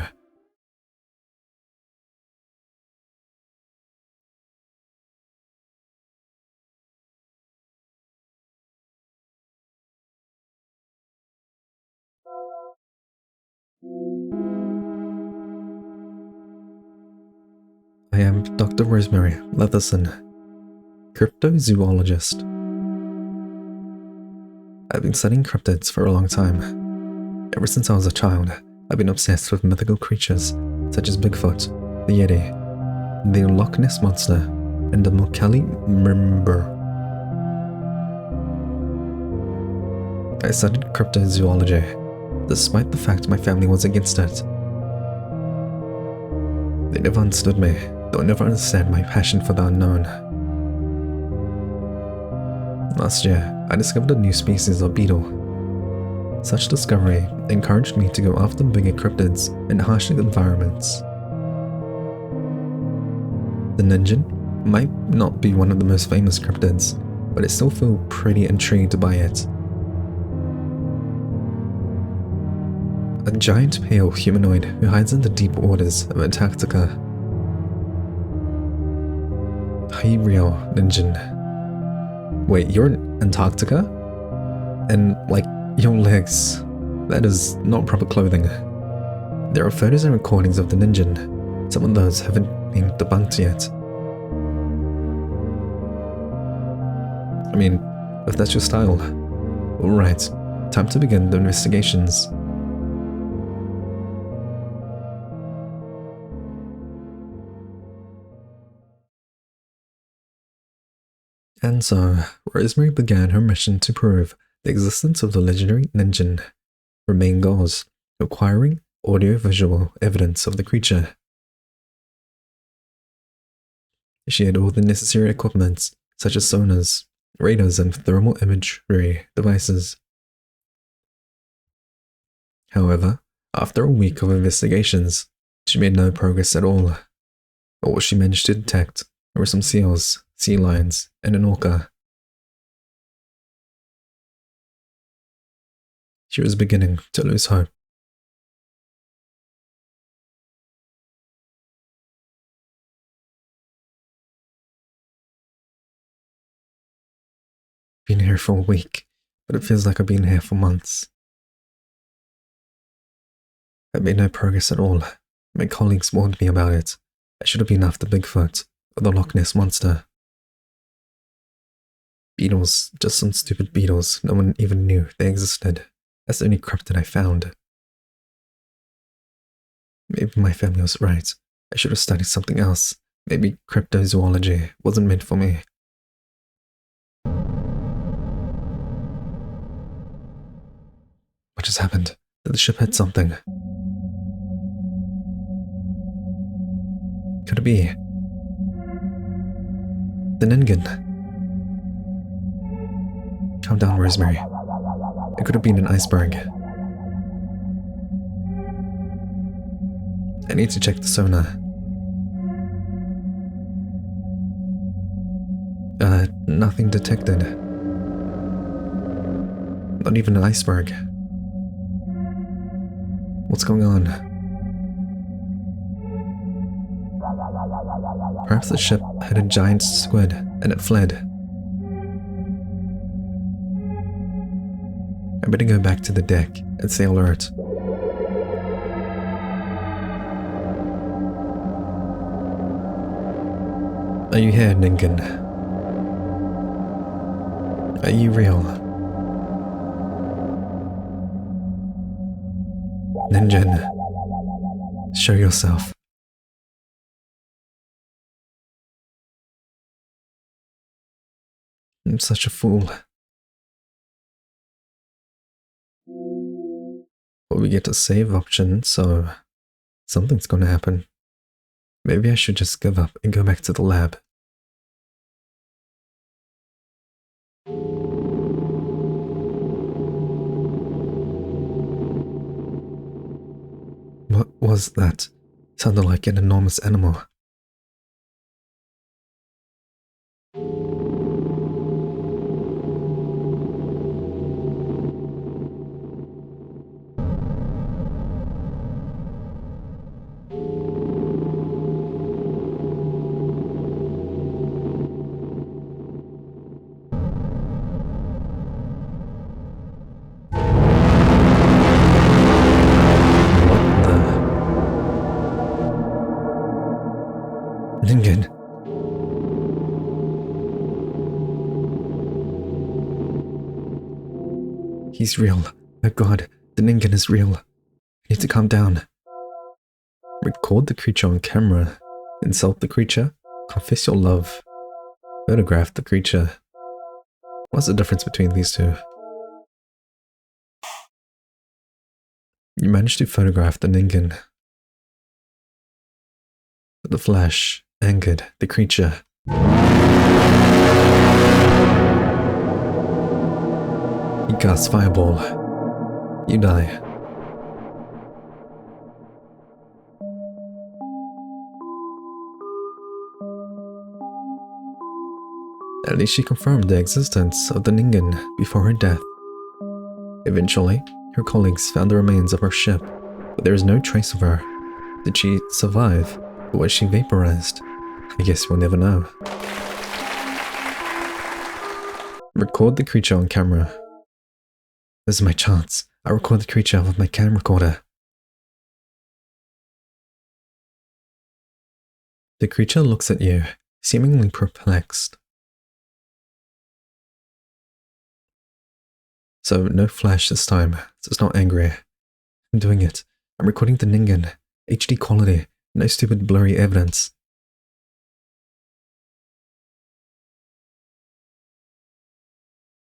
I am Dr. Rosemary Leatherson, cryptozoologist. I've been studying cryptids for a long time. Ever since I was a child, I've been obsessed with mythical creatures such as Bigfoot, the Yeti, the Loch Ness Monster, and the Mokali Mrimber. I studied cryptozoology, despite the fact my family was against it. They never understood me. They'll never understand my passion for the unknown. Last year, I discovered a new species of beetle. Such discovery encouraged me to go after bigger cryptids in harsher environments. The Ningen might not be one of the most famous cryptids, but I still feel pretty intrigued by it. A giant pale humanoid who hides in the deep waters of Antarctica. Are you real, Ningen? Wait, you're in Antarctica? And, like, your legs. That is not proper clothing. There are photos and recordings of the Ningen. Some of those haven't been debunked yet. I mean, if that's your style. Alright, time to begin the investigations. And so, Rosemary began her mission to prove the existence of the legendary Ningen. Her main goals: acquiring audio-visual evidence of the creature. She had all the necessary equipment, such as sonars, radars, and thermal imagery devices. However, after a week of investigations, she made no progress at all. All she managed to detect were some seals, sea lions, and an orca. She was beginning to lose hope. Been here for a week, but it feels like I've been here for months. I've made no progress at all. My colleagues warned me about it. I should have been after Bigfoot, or the Loch Ness Monster. Beetles, just some stupid beetles no one even knew they existed. That's the only cryptid I found. Maybe my family was right. I should have studied something else. Maybe cryptozoology wasn't meant for me. What just happened? Did the ship hit something? Could it be the Ningen? Calm down, Rosemary. It could have been an iceberg. I need to check the sonar. Nothing detected. Not even an iceberg. What's going on? Perhaps the ship had a giant squid and it fled. I better go back to the deck and stay alert. Are you here, Ningen? Are you real? Ningen, show yourself. I'm such a fool. But we get a save option, so something's gonna happen. Maybe I should just give up and go back to the lab. What was that? Sounded like an enormous animal. Ningen. He's real. Oh God, the Ningen is real. I need to calm down. Record the creature on camera. Insult the creature. Confess your love. Photograph the creature. What's the difference between these two? You managed to photograph the Ningen. But the flash angered the creature. He cast fireball. you die. At least she confirmed the existence of the Ningen before her death. Eventually, her colleagues found the remains of her ship, but there is no trace of her. Did she survive, or was she vaporized? I guess we'll never know. Record the creature on camera. This is my chance. I record the creature with my camcorder. The creature looks at you, seemingly perplexed. So no flash this time, so it's not angry. I'm doing it. I'm recording the Ningen. HD quality, no stupid blurry evidence.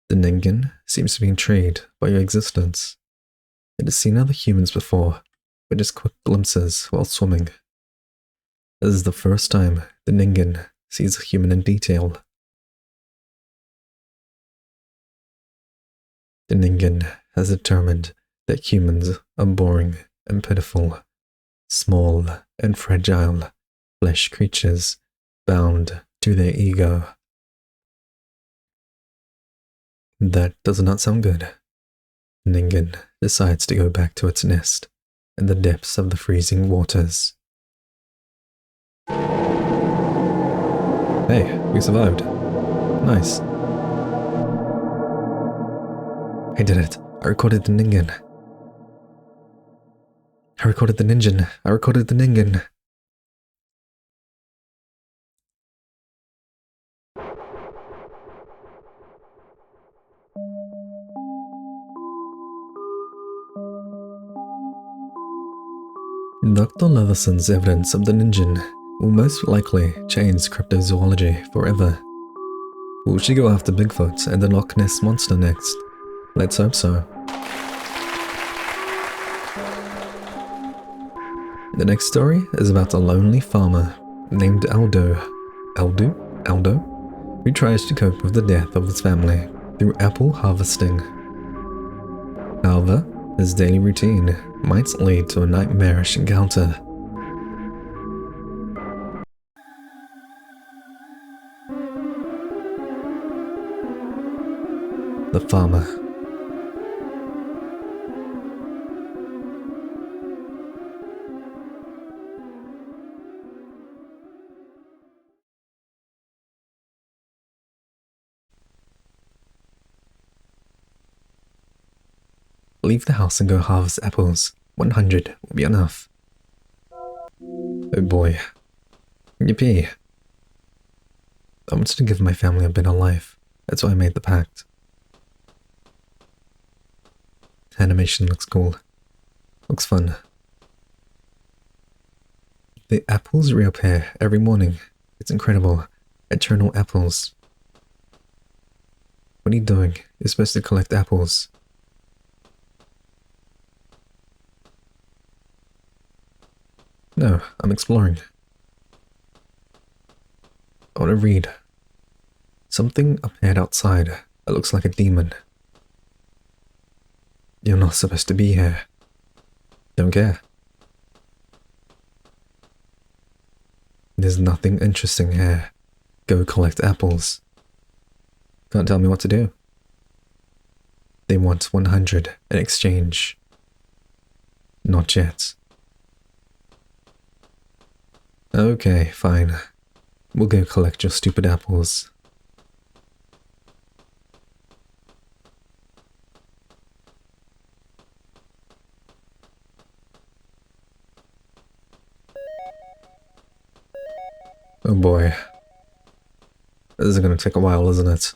The Ningen seems to be intrigued by your existence. It has seen other humans before, but just quick glimpses while swimming. This is the first time the Ningen sees a human in detail. The Ningen has determined that humans are boring and pitiful, small and fragile flesh creatures bound to their ego. That does not sound good. Ningen decides to go back to its nest in the depths of the freezing waters. Hey, we survived. Nice. I did it. I recorded the Ningen. I recorded the Ningen. I recorded the Ningen. Dr. Leverson's evidence of the Ningen will most likely change cryptozoology forever. Will she go after Bigfoot and the Loch Ness Monster next? Let's hope so. The next story is about a lonely farmer named Aldo, who tries to cope with the death of his family through apple harvesting. However, his daily routine might lead to a nightmarish encounter. The farmer. Leave the house and go harvest apples. 100 will be enough. Oh boy. Yippee. I wanted to give my family a better life. That's why I made the pact. Animation looks cool. Looks fun. The apples reappear every morning. It's incredible. Eternal apples. What are you doing? You're supposed to collect apples. No, I'm exploring. I want to read. Something appeared outside that looks like a demon. You're not supposed to be here. Don't care. There's nothing interesting here. Go collect apples. Can't tell me what to do. They want 100 in exchange. Not yet. Okay, fine. We'll go collect your stupid apples. Oh boy. This is gonna take a while, isn't it?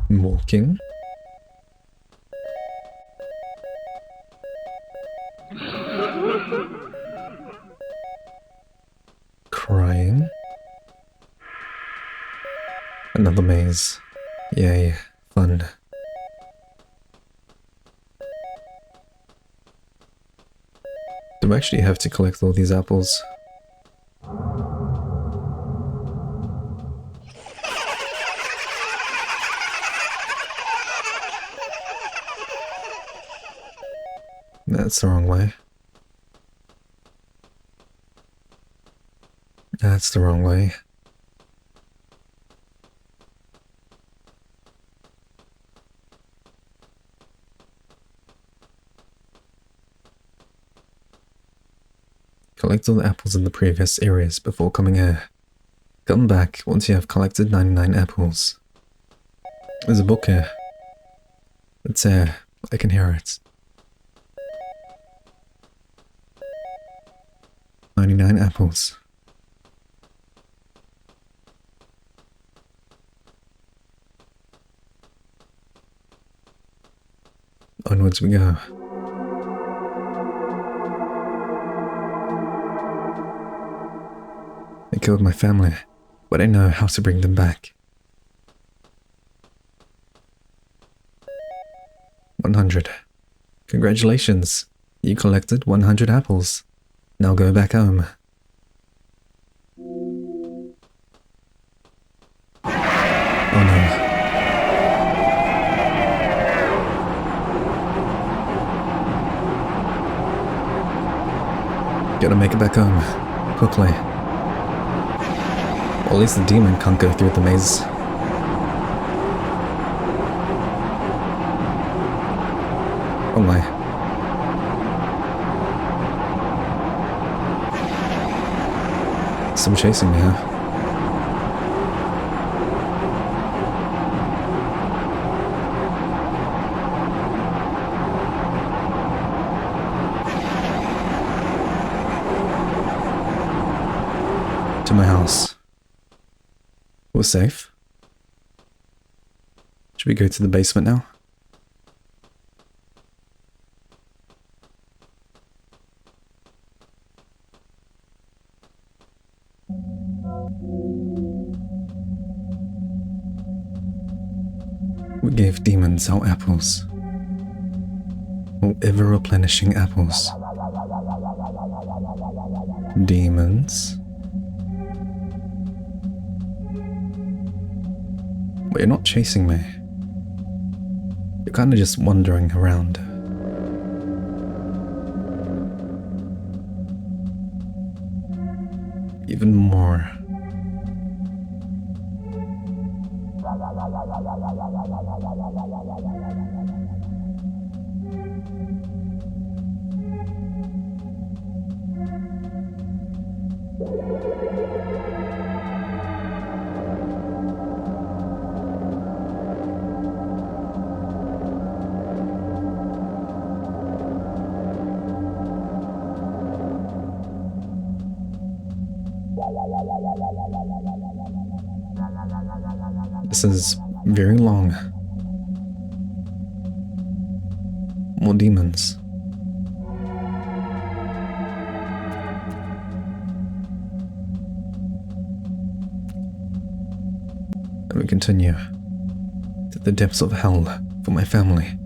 Walking. Another maze. Yay, fun. Do I actually have to collect all these apples? That's the wrong way. That's the wrong way. Collect all the apples in the previous areas before coming here. Come back once you have collected 99 apples. There's a book here. It's here. I can hear it. 99 apples. Onwards we go. They killed my family, but I know how to bring them back. 100. Congratulations! You collected 100 apples. Now go back home. Oh no. Gotta make it back home. Quickly. Well, at least the demon can't go through the maze. Oh my. Some chasing me, huh? To my house. We're safe. Should we go to the basement now? We gave demons our apples. All ever-replenishing apples. Demons? But you're not chasing me. You're kinda just wandering around. Even more. This is very long. More demons. And we continue to the depths of hell for my family.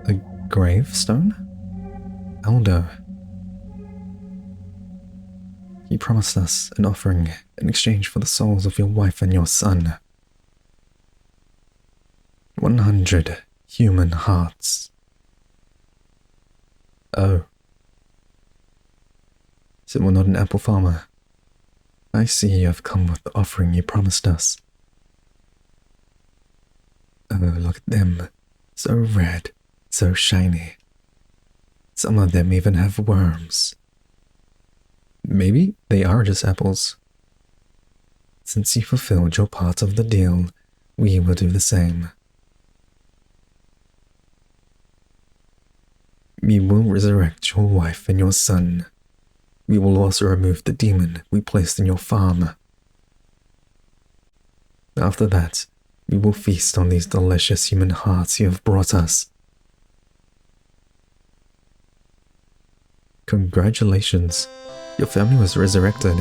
A gravestone? Aldo. You promised us an offering in exchange for the souls of your wife and your son. 100 human hearts. Oh. So we're not an apple farmer. I see you have come with the offering you promised us. Oh, look at them. So red, so shiny. Some of them even have worms. Maybe they are just apples. Since you fulfilled your part of the deal, we will do the same. We will resurrect your wife and your son. We will also remove the demon we placed in your farm. After that, we will feast on these delicious human hearts you have brought us. Congratulations, your family was resurrected.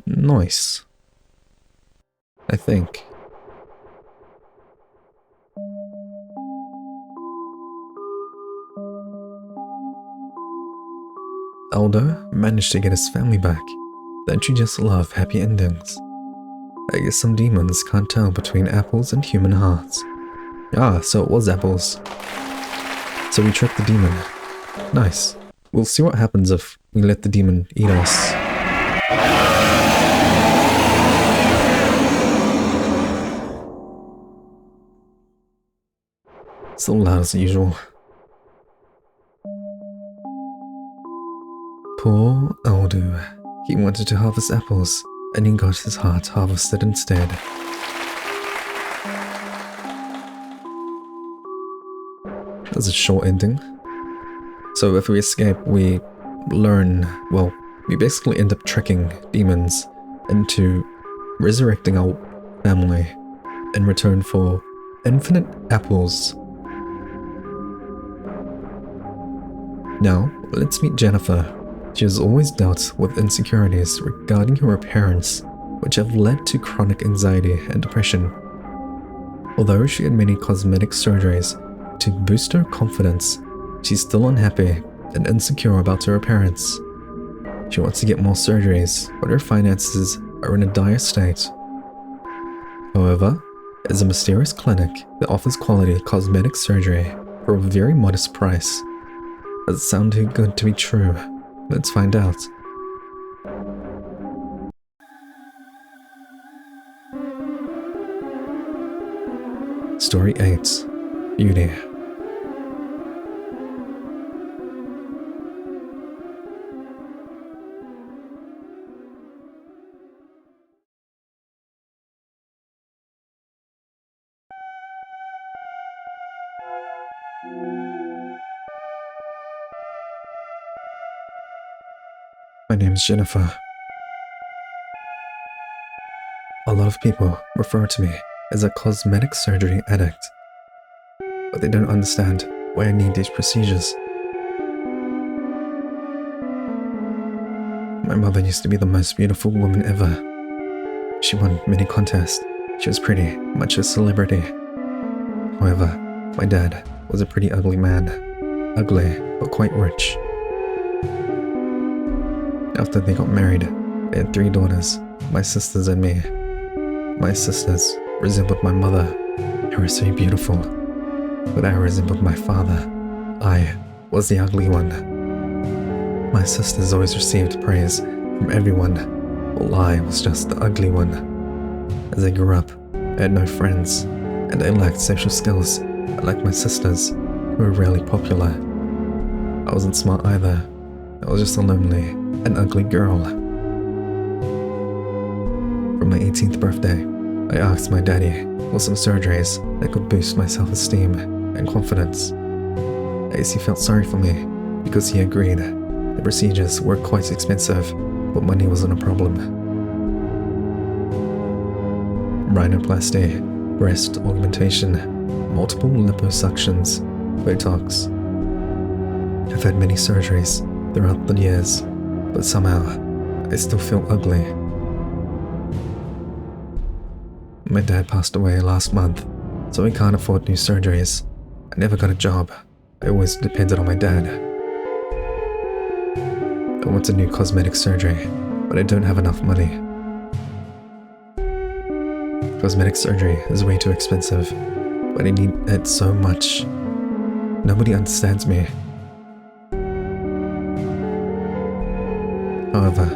Nice. I think. Aldo managed to get his family back. Don't you just love happy endings? I guess some demons can't tell between apples and human hearts. Ah, so it was apples. So we tricked the demon. Nice. We'll see what happens if we let the demon eat us. Still loud as usual. Poor Aldo. He wanted to harvest apples, and he got his heart harvested instead. That's a short ending. So if we escape, we learn, well, we basically end up tricking demons into resurrecting our family in return for infinite apples. Now, let's meet Jennifer. She has always dealt with insecurities regarding her appearance, which have led to chronic anxiety and depression. Although she had many cosmetic surgeries to boost her confidence, she's still unhappy and insecure about her appearance. She wants to get more surgeries, but her finances are in a dire state. However, there's a mysterious clinic that offers quality cosmetic surgery for a very modest price. Does it sound too good to be true? Let's find out. Story 8. Beauty. My name's Jennifer. A lot of people refer to me as a cosmetic surgery addict, but they don't understand why I need these procedures. My mother used to be the most beautiful woman ever. She won many contests. She was pretty much a celebrity. However, my dad was a pretty ugly man. Ugly, but quite rich. After they got married, they had 3 daughters, my sisters and me. My sisters resembled my mother. They were so beautiful, but I resembled my father. I was the ugly one. My sisters always received praise from everyone, while I was just the ugly one. As I grew up, I had no friends, and I lacked social skills, unlike my sisters, who were rarely popular. I wasn't smart either. I was just a lonely and ugly girl. For my 18th birthday, I asked my daddy for some surgeries that could boost my self-esteem and confidence. I guess he felt sorry for me because he agreed the procedures were quite expensive, but money wasn't a problem. Rhinoplasty, breast augmentation, multiple liposuctions, Botox. I've had many surgeries throughout the years, but somehow I still feel ugly. My dad passed away last month, so I can't afford new surgeries. I never got a job. I always depended on my dad. I want a new cosmetic surgery, but I don't have enough money. Cosmetic surgery is way too expensive, but I need it so much. Nobody understands me. However,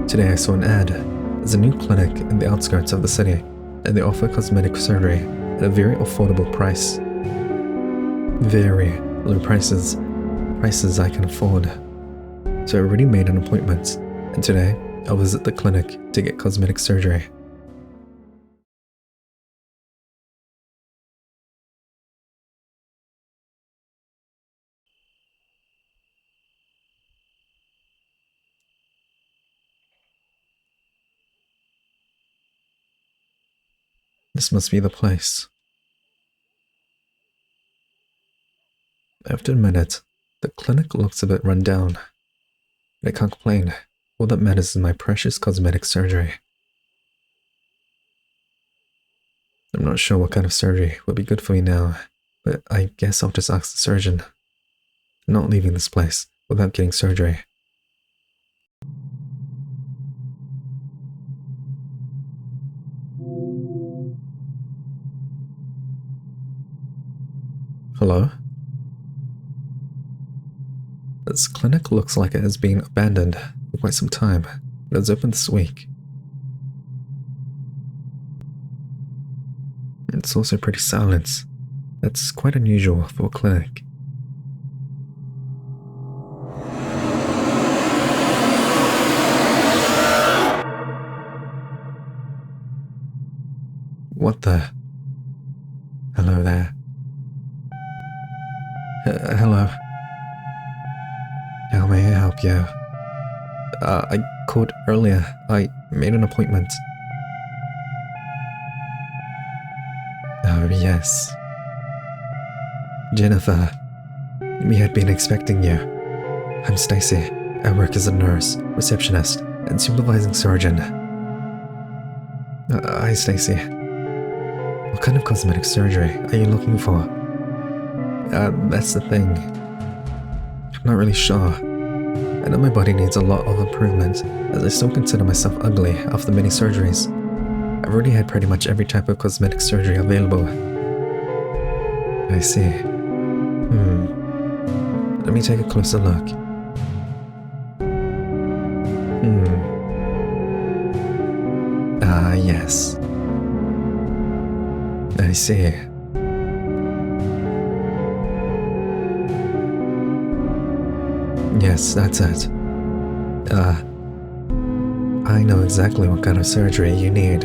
today I saw an ad. There's a new clinic in the outskirts of the city, and they offer cosmetic surgery at a very affordable price. Very low prices. Prices I can afford. So I already made an appointment, and today I'll visit the clinic to get cosmetic surgery. This must be the place. I have to admit it, the clinic looks a bit run down. But I can't complain. All that matters is my precious cosmetic surgery. I'm not sure what kind of surgery would be good for me now, but I guess I'll just ask the surgeon. I'm not leaving this place without getting surgery. Hello? This clinic looks like it has been abandoned for quite some time. It was opened this week. It's also pretty silent. That's quite unusual for a clinic. What the? Hello there. Hello. How may I help you? I called earlier. I made an appointment. Oh, yes. Jennifer, we had been expecting you. I'm Stacy. I work as a nurse, receptionist, and supervising surgeon. Hi, Stacy. What kind of cosmetic surgery are you looking for? That's the thing. I'm not really sure. I know my body needs a lot of improvement, as I still consider myself ugly after many surgeries. I've already had pretty much every type of cosmetic surgery available. I see. Let me take a closer look. Ah, yes. I see. Yes, that's it. I know exactly what kind of surgery you need,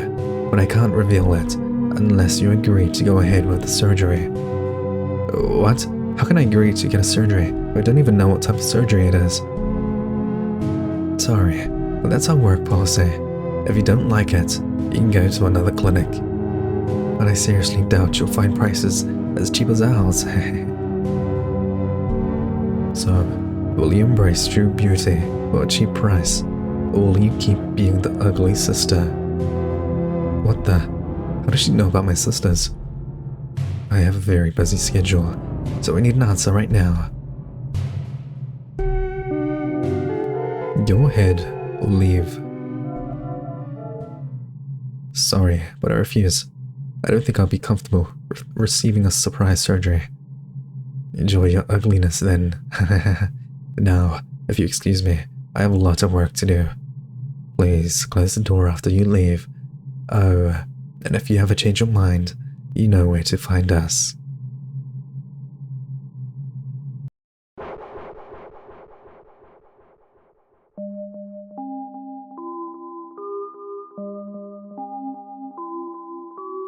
but I can't reveal it unless you agree to go ahead with the surgery. What? How can I agree to get a surgery? I don't even know what type of surgery it is. Sorry, but that's our work policy. If you don't like it, you can go to another clinic. But I seriously doubt you'll find prices as cheap as ours. So, will you embrace true beauty for a cheap price, or will you keep being the ugly sister? What the? How does she know about my sisters? I have a very busy schedule, so I need an answer right now. Go ahead or leave. Sorry, but I refuse. I don't think I'll be comfortable receiving a surprise surgery. Enjoy your ugliness then. Now, if you excuse me, I have a lot of work to do. Please close the door after you leave. Oh, and if you ever change your mind, you know where to find us.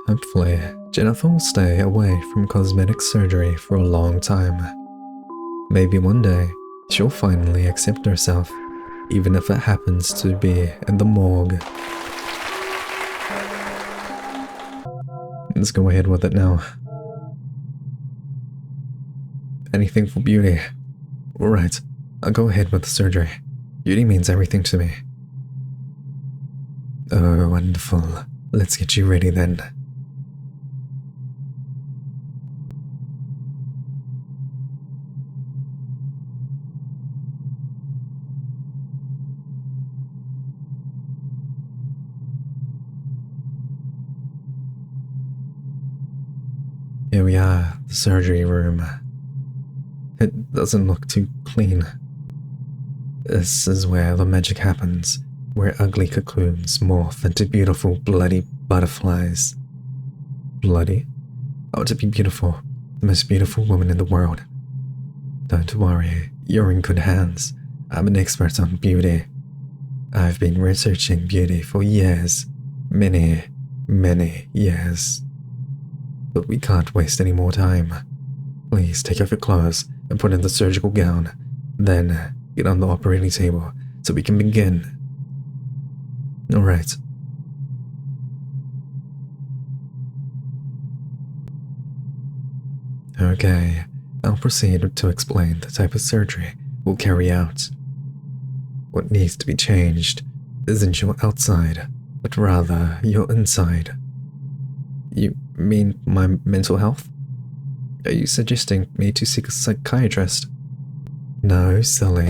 Hopefully, Jennifer will stay away from cosmetic surgery for a long time. Maybe one day, she'll finally accept herself, even if it happens to be in the morgue. Let's go ahead with it now. Anything for beauty. Alright, I'll go ahead with the surgery. Beauty means everything to me. Oh, wonderful. Let's get you ready then. Here we are, the surgery room. It doesn't look too clean. This is where the magic happens, where ugly cocoons morph into beautiful bloody butterflies. Bloody? Oh, to be beautiful, the most beautiful woman in the world. Don't worry, you're in good hands. I'm an expert on beauty. I've been researching beauty for years. Many, many years. But we can't waste any more time. Please take off your clothes and put in the surgical gown. Then get on the operating table so we can begin. Alright. Okay, I'll proceed to explain the type of surgery we'll carry out. What needs to be changed isn't your outside, but rather your inside. You mean my mental health? Are you suggesting me to seek a psychiatrist? No, silly.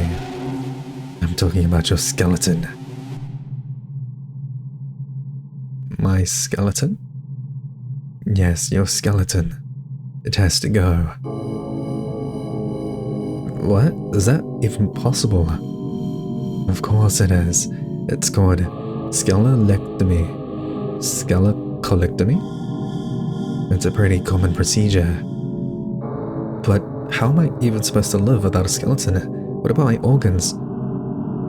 I'm talking about your skeleton. My skeleton? Yes, your skeleton. It has to go. What? Is that even possible? Of course it is. It's called scelelectomy. Scelecolectomy? It's a pretty common procedure. But how am I even supposed to live without a skeleton? What about my organs?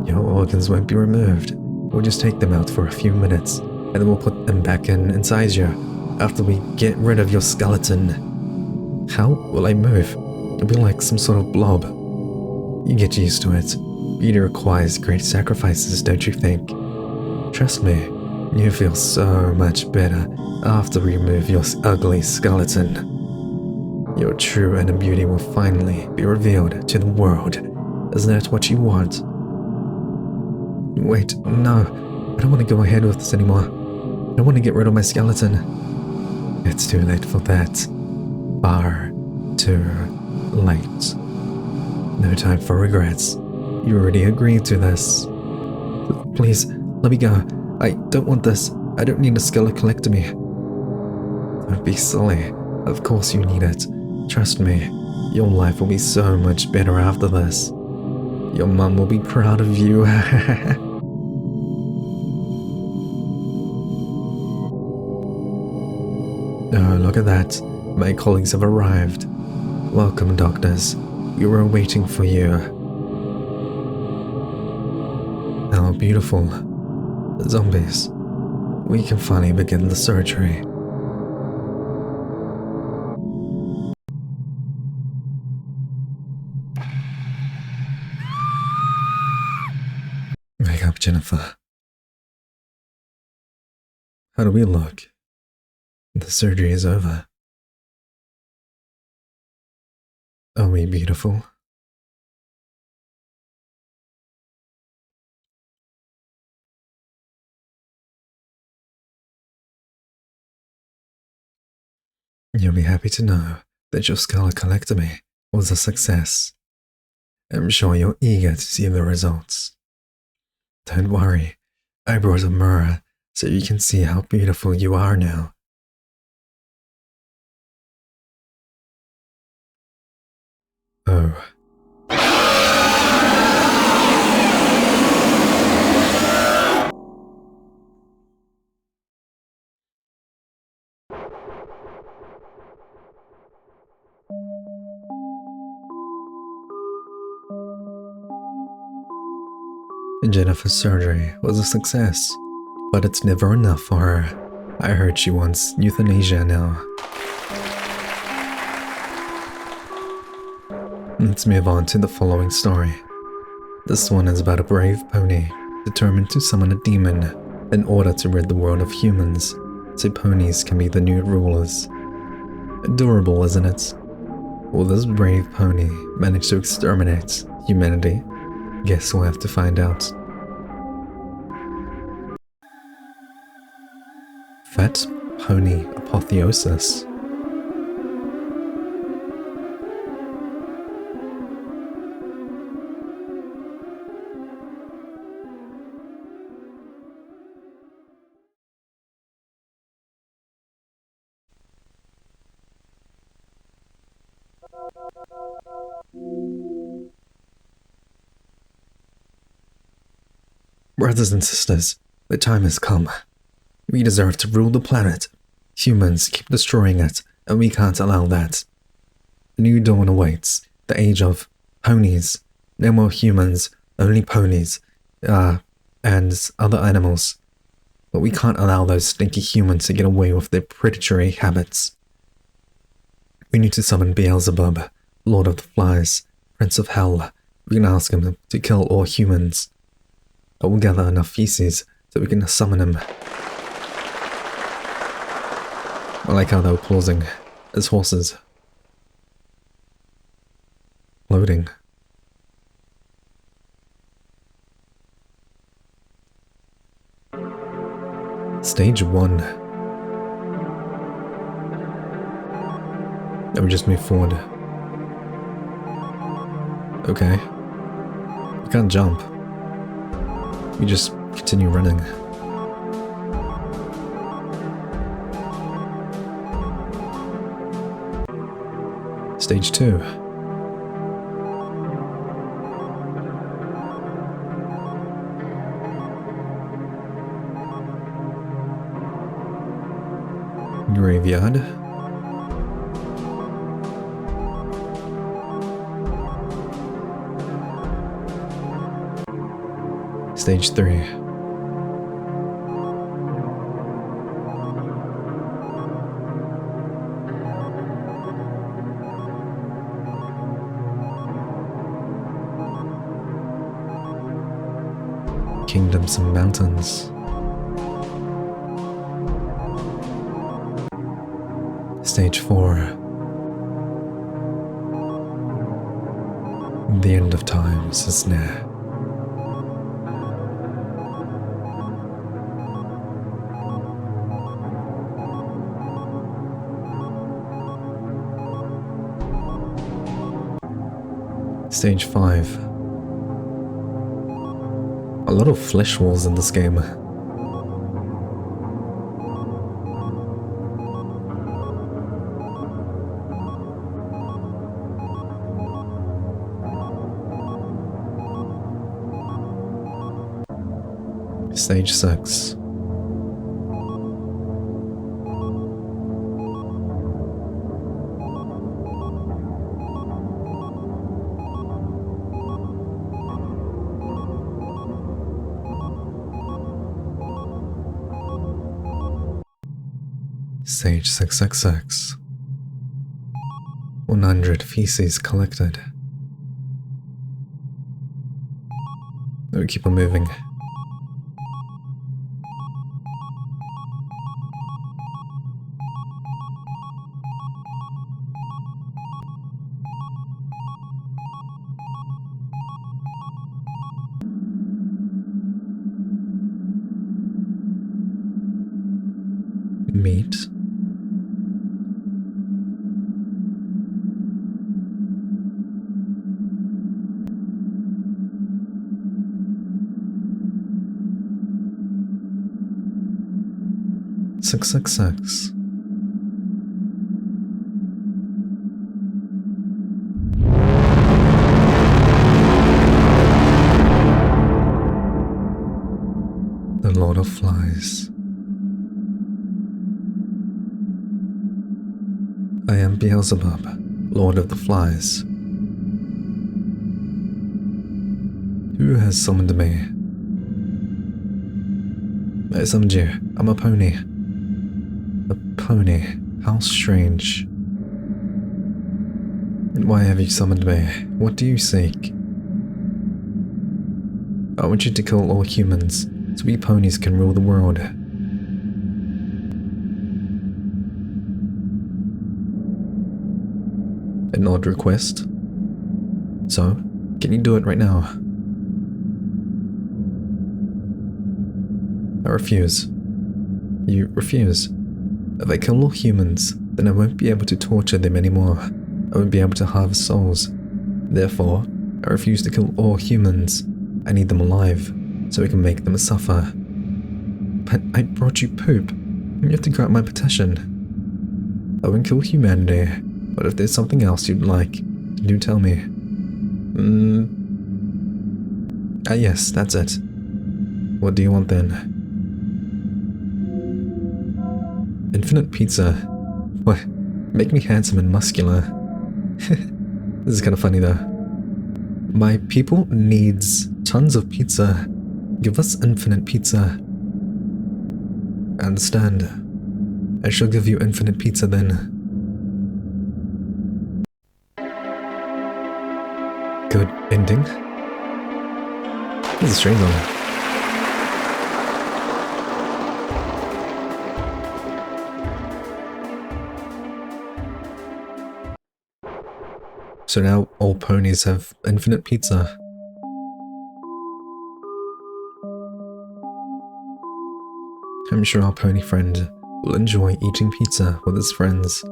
Your organs won't be removed. We'll just take them out for a few minutes, and then we'll put them back inside you after we get rid of your skeleton. How will I move? It'll be like some sort of blob. You get used to it. Beauty requires great sacrifices, don't you think? Trust me, you feel so much better after we remove your ugly skeleton. Your true inner beauty will finally be revealed to the world. Isn't that what you want? Wait, no. I don't want to go ahead with this anymore. I want to get rid of my skeleton. It's too late for that. Far too late. No time for regrets. You already agreed to this. Please, let me go. I don't want this. I don't need a scelecolectomy. Don't be silly. Of course you need it. Trust me, your life will be so much better after this. Your mum will be proud of you. Oh, look at that. My colleagues have arrived. Welcome, doctors. We were waiting for you. How beautiful. Zombies. We can finally begin the surgery. Wake up, Jennifer. How do we look? The surgery is over. Are we beautiful? You'll be happy to know that your scelecolectomy was a success. I'm sure you're eager to see the results. Don't worry, I brought a mirror so you can see how beautiful you are now. Oh. Jennifer's surgery was a success, but it's never enough for her. I heard she wants euthanasia now. Let's move on to the following story. This one is about a brave pony determined to summon a demon in order to rid the world of humans, so ponies can be the new rulers. Adorable, isn't it? Will this brave pony manage to exterminate humanity? Guess we'll have to find out. Fat Pony Apotheosis. Brothers and sisters, the time has come. We deserve to rule the planet. Humans keep destroying it, and we can't allow that. A new dawn awaits, the age of ponies. No more humans, only ponies, and other animals. But we can't allow those stinky humans to get away with their predatory habits. We need to summon Beelzebub, Lord of the Flies, Prince of Hell. We can ask him to kill all humans. But we'll gather enough feces so we can summon him. I like how they were pausing as horses. Loading. Stage 1. And we just move forward. Okay. You can't jump. You just continue running. Stage 2. Graveyard. Stage 3. Kingdoms and mountains. Stage 4. The end of times is near. Stage 5. A lot of flesh walls in this game. Stage 6. Stage 666. 100 feces collected. We keep on moving. Meat. Six, six, six. The Lord of Flies. I am Beelzebub, Lord of the Flies. Who has summoned me? I summoned you. I'm a pony. A pony. How strange. And why have you summoned me? What do you seek? I want you to kill all humans, so we ponies can rule the world. An odd request. So, can you do it right now? I refuse. You refuse. If I kill all humans, then I won't be able to torture them anymore. I won't be able to harvest souls. Therefore, I refuse to kill all humans. I need them alive, so we can make them suffer. But I brought you poop. You have to grant my petition. I won't kill humanity, but if there's something else you'd like, do tell me. Yes, that's it. What do you want then? Infinite pizza. What? Make me handsome and muscular. This is kind of funny though. My people needs tons of pizza. Give us infinite pizza. I understand. I shall give you infinite pizza then. Good ending. This is a strange one. So now all ponies have infinite pizza. I'm sure our pony friend will enjoy eating pizza with his friends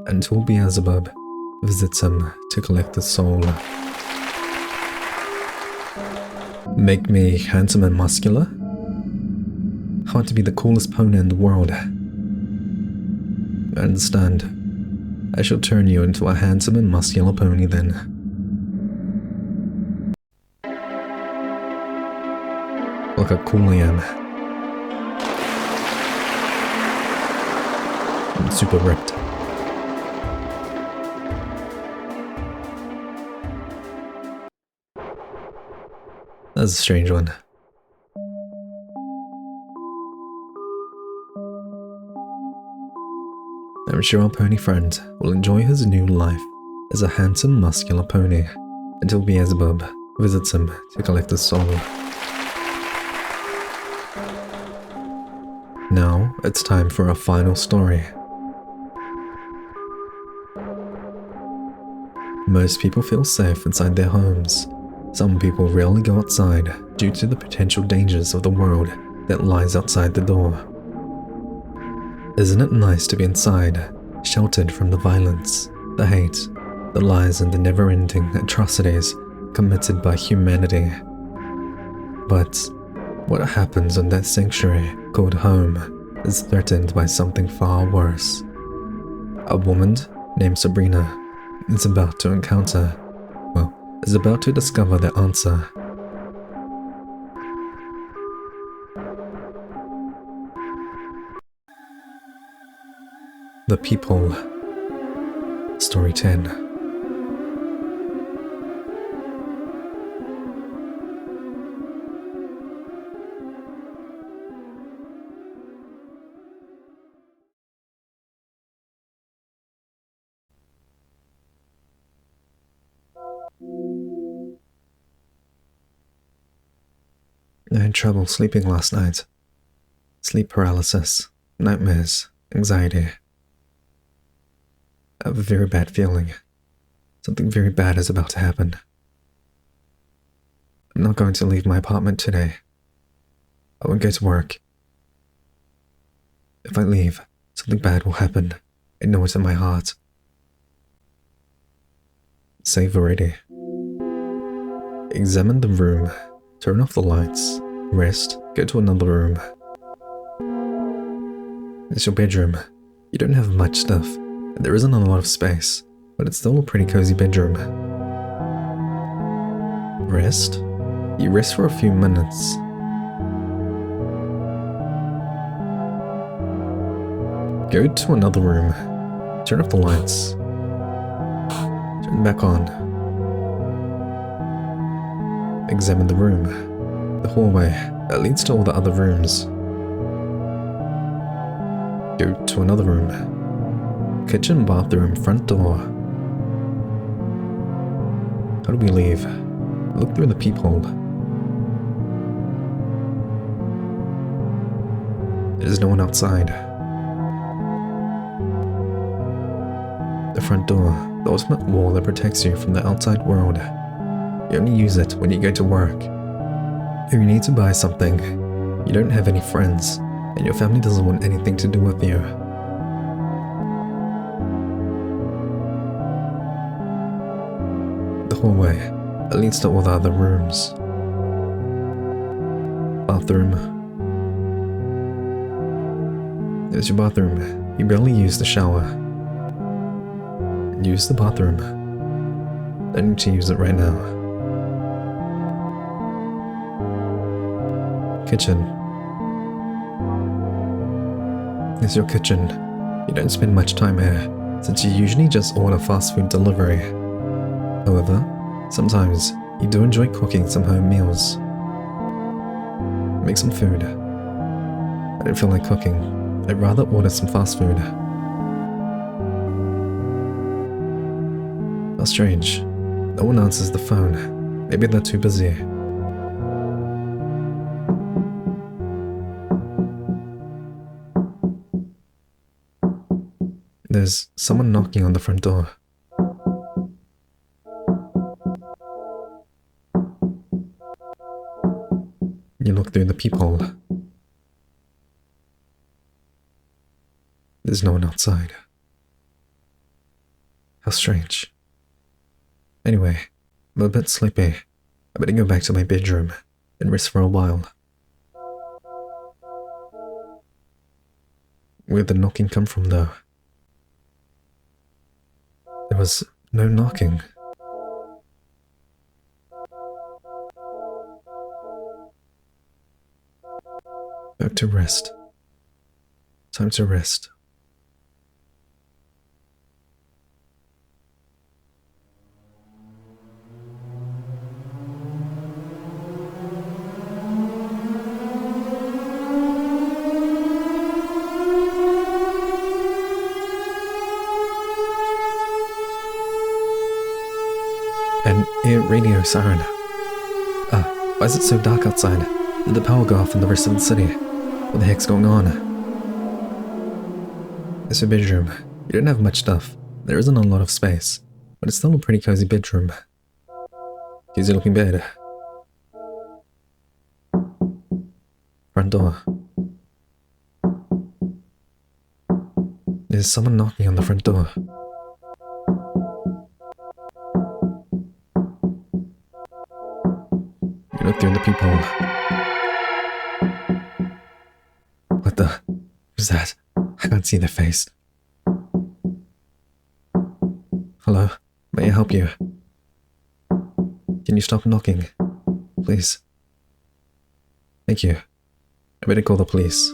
until Beelzebub visits him to collect his soul. Make me handsome and muscular? I want to be the coolest pony in the world. I understand. I shall turn you into a handsome and muscular pony then. Look how cool I am. I'm super ripped. That's a strange one. I'm sure our pony friend will enjoy his new life as a handsome, muscular pony until Beelzebub visits him to collect his soul. Now it's time for our final story. Most people feel safe inside their homes. Some people rarely go outside due to the potential dangers of the world that lies outside the door. Isn't it nice to be inside, sheltered from the violence, the hate, the lies and the never-ending atrocities committed by humanity? But what happens when that sanctuary called home is threatened by something far worse? A woman named Sabrina is about to discover the answer. The People. Story 10. I had trouble sleeping last night. Sleep paralysis, nightmares, anxiety. I have a very bad feeling. Something very bad is about to happen. I'm not going to leave my apartment today. I won't go to work. If I leave, something bad will happen. I know it in my heart. Save already. Examine the room. Turn off the lights. Rest. Go to another room. It's your bedroom. You don't have much stuff. And there isn't a lot of space, but it's still a pretty cozy bedroom. Rest? You rest for a few minutes. Go to another room. Turn off the lights. Turn them back on. Examine the room. The hallway that leads to all the other rooms. Go to another room. Kitchen, bathroom, front door. How do we leave? Look through the peephole. There's no one outside. The front door, the ultimate wall that protects you from the outside world. You only use it when you go to work. If you need to buy something, you don't have any friends, and your family doesn't want anything to do with you. The hallway that leads to all the other rooms. Bathroom. There's your bathroom. You barely use the shower. Use the bathroom. Don't need to use it right now. Kitchen. There's your kitchen. You don't spend much time here, since you usually just order fast food delivery. However, sometimes you do enjoy cooking some home meals. Make some food. I don't feel like cooking. I'd rather order some fast food. How strange. No one answers the phone. Maybe they're too busy. There's someone knocking on the front door. You look through the peephole. There's no one outside. How strange. Anyway, I'm a bit sleepy. I better go back to my bedroom and rest for a while. Where'd the knocking come from, though? There was no knocking. Back to rest. Time to rest. An air radio siren. Why is it so dark outside? Did the power go off in the rest of the city? What the heck's going on? It's your bedroom. You don't have much stuff. There isn't a lot of space, but it's still a pretty cozy bedroom. Cozy looking bed. Front door. There's someone knocking on the front door. You look through the peephole. What the? Who's that? I can't see their face. Hello? May I help you? Can you stop knocking? Please. Thank you. I better call the police.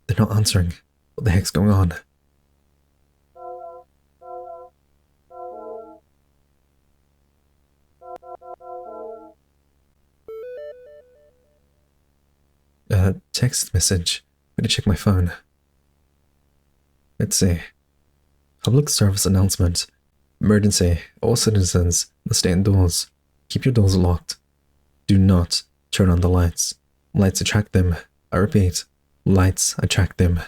They're not answering. What the heck's going on? Text message. Better check my phone. Let's see. Public service announcement. Emergency. All citizens must stay indoors. Keep your doors locked. Do not turn on the lights. Lights attract them. I repeat, lights attract them.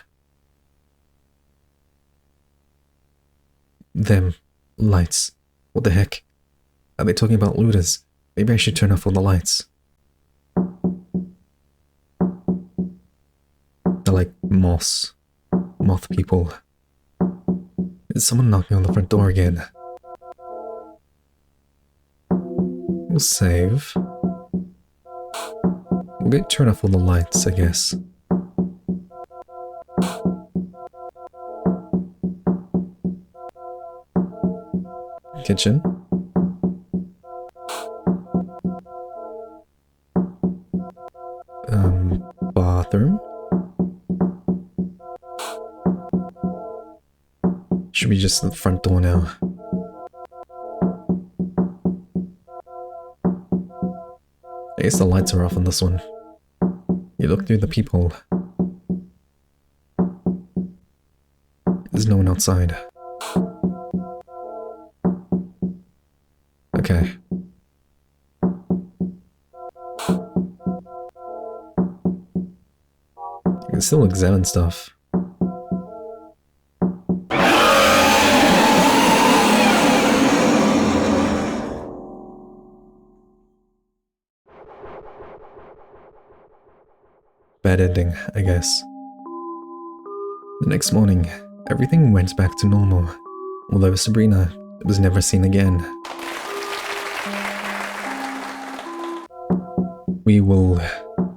Them. Lights. What the heck? Are they talking about looters? Maybe I should turn off all the lights. They're like moth people. Is someone knocking on the front door again? We'll save. We'll go turn off all the lights, I guess. Kitchen. Bathroom. Should be just the front door now. I guess the lights are off on this one. You look through the peephole. There's no one outside. Okay. You can still examine stuff. Bad ending, I guess. The next morning, everything went back to normal, although Sabrina was never seen again. We will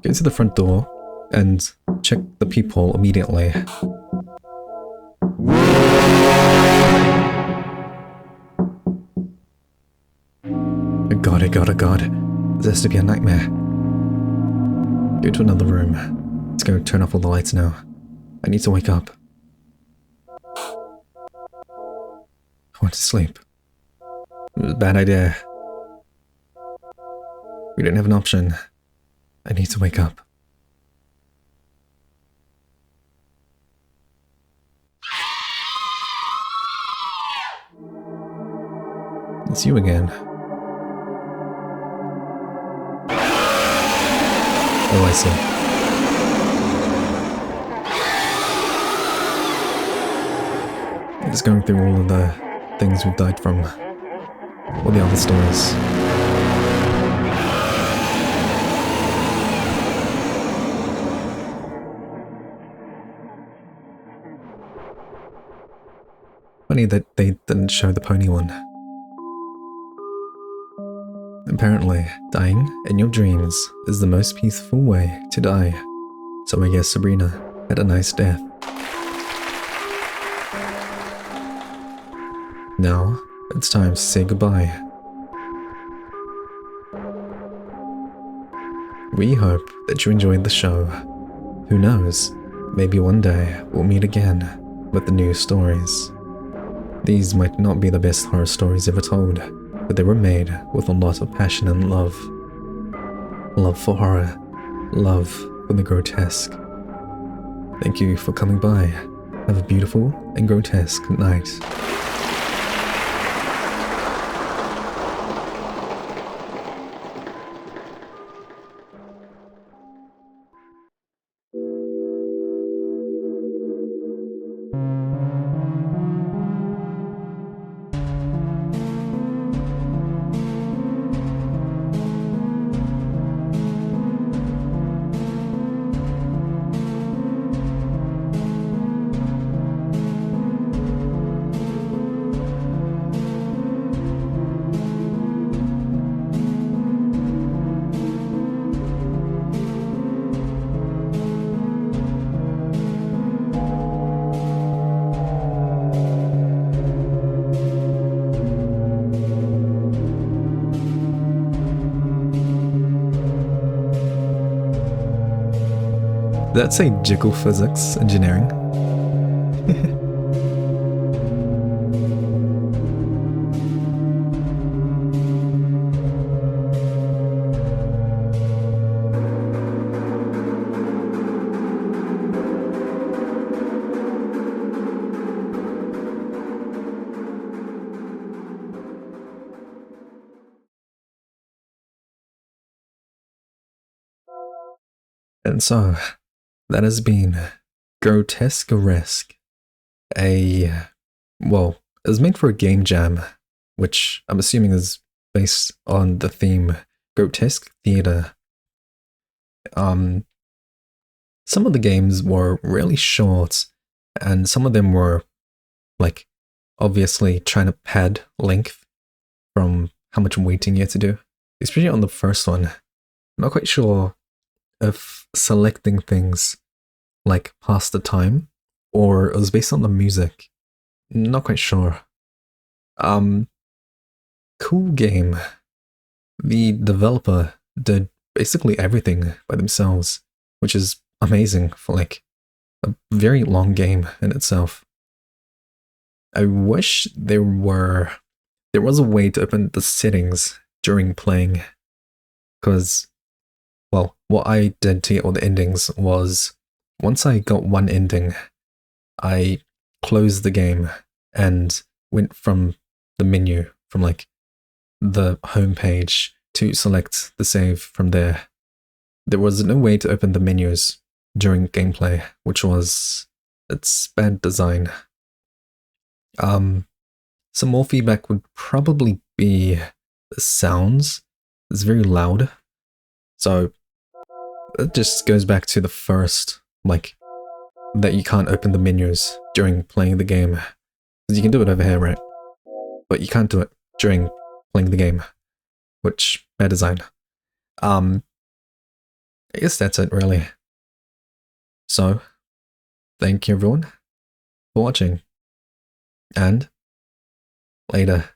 go to the front door and check the peephole immediately. Oh god. This has to be a nightmare. Go to another room. Let's go turn off all the lights now. I need to wake up. I want to sleep. It was a bad idea. We don't have an option. I need to wake up. It's you again. Oh, I see. Just going through all of the things we've died from. or the other stories. Funny that they didn't show the pony one. Apparently, dying in your dreams is the most peaceful way to die, so I guess Sabrina had a nice death. Now, it's time to say goodbye. We hope that you enjoyed the show. Who knows, maybe one day we'll meet again with the new stories. These might not be the best horror stories ever told, but they were made with a lot of passion and love. Love for horror, love for the grotesque. Thank you for coming by. Have a beautiful and grotesque night. Did that say jiggle physics engineering? And so, that has been Grotesqueresque. Well, it was made for a game jam, which I'm assuming is based on the theme Grotesque Theater. Some of the games were really short, and some of them were, like, obviously trying to pad length from how much waiting you had to do. Especially on the first one. I'm not quite sure if selecting things like past the time, or it was based on the music. Not quite sure. Cool game. The developer did basically everything by themselves, which is amazing for like a very long game in itself. I wish there was a way to open the settings during playing, because, well, what I did to get all the endings was, once I got one ending, I closed the game and went from the menu, from like the home page, to select the save from there. There was no way to open the menus during gameplay, which was, it's bad design. Some more feedback would probably be the sounds. It's very loud. So it just goes back to the first, like, that you can't open the menus during playing the game. Because you can do it over here, right? But you can't do it during playing the game, which, bad design. I guess that's it, really. So, thank you everyone for watching, and later.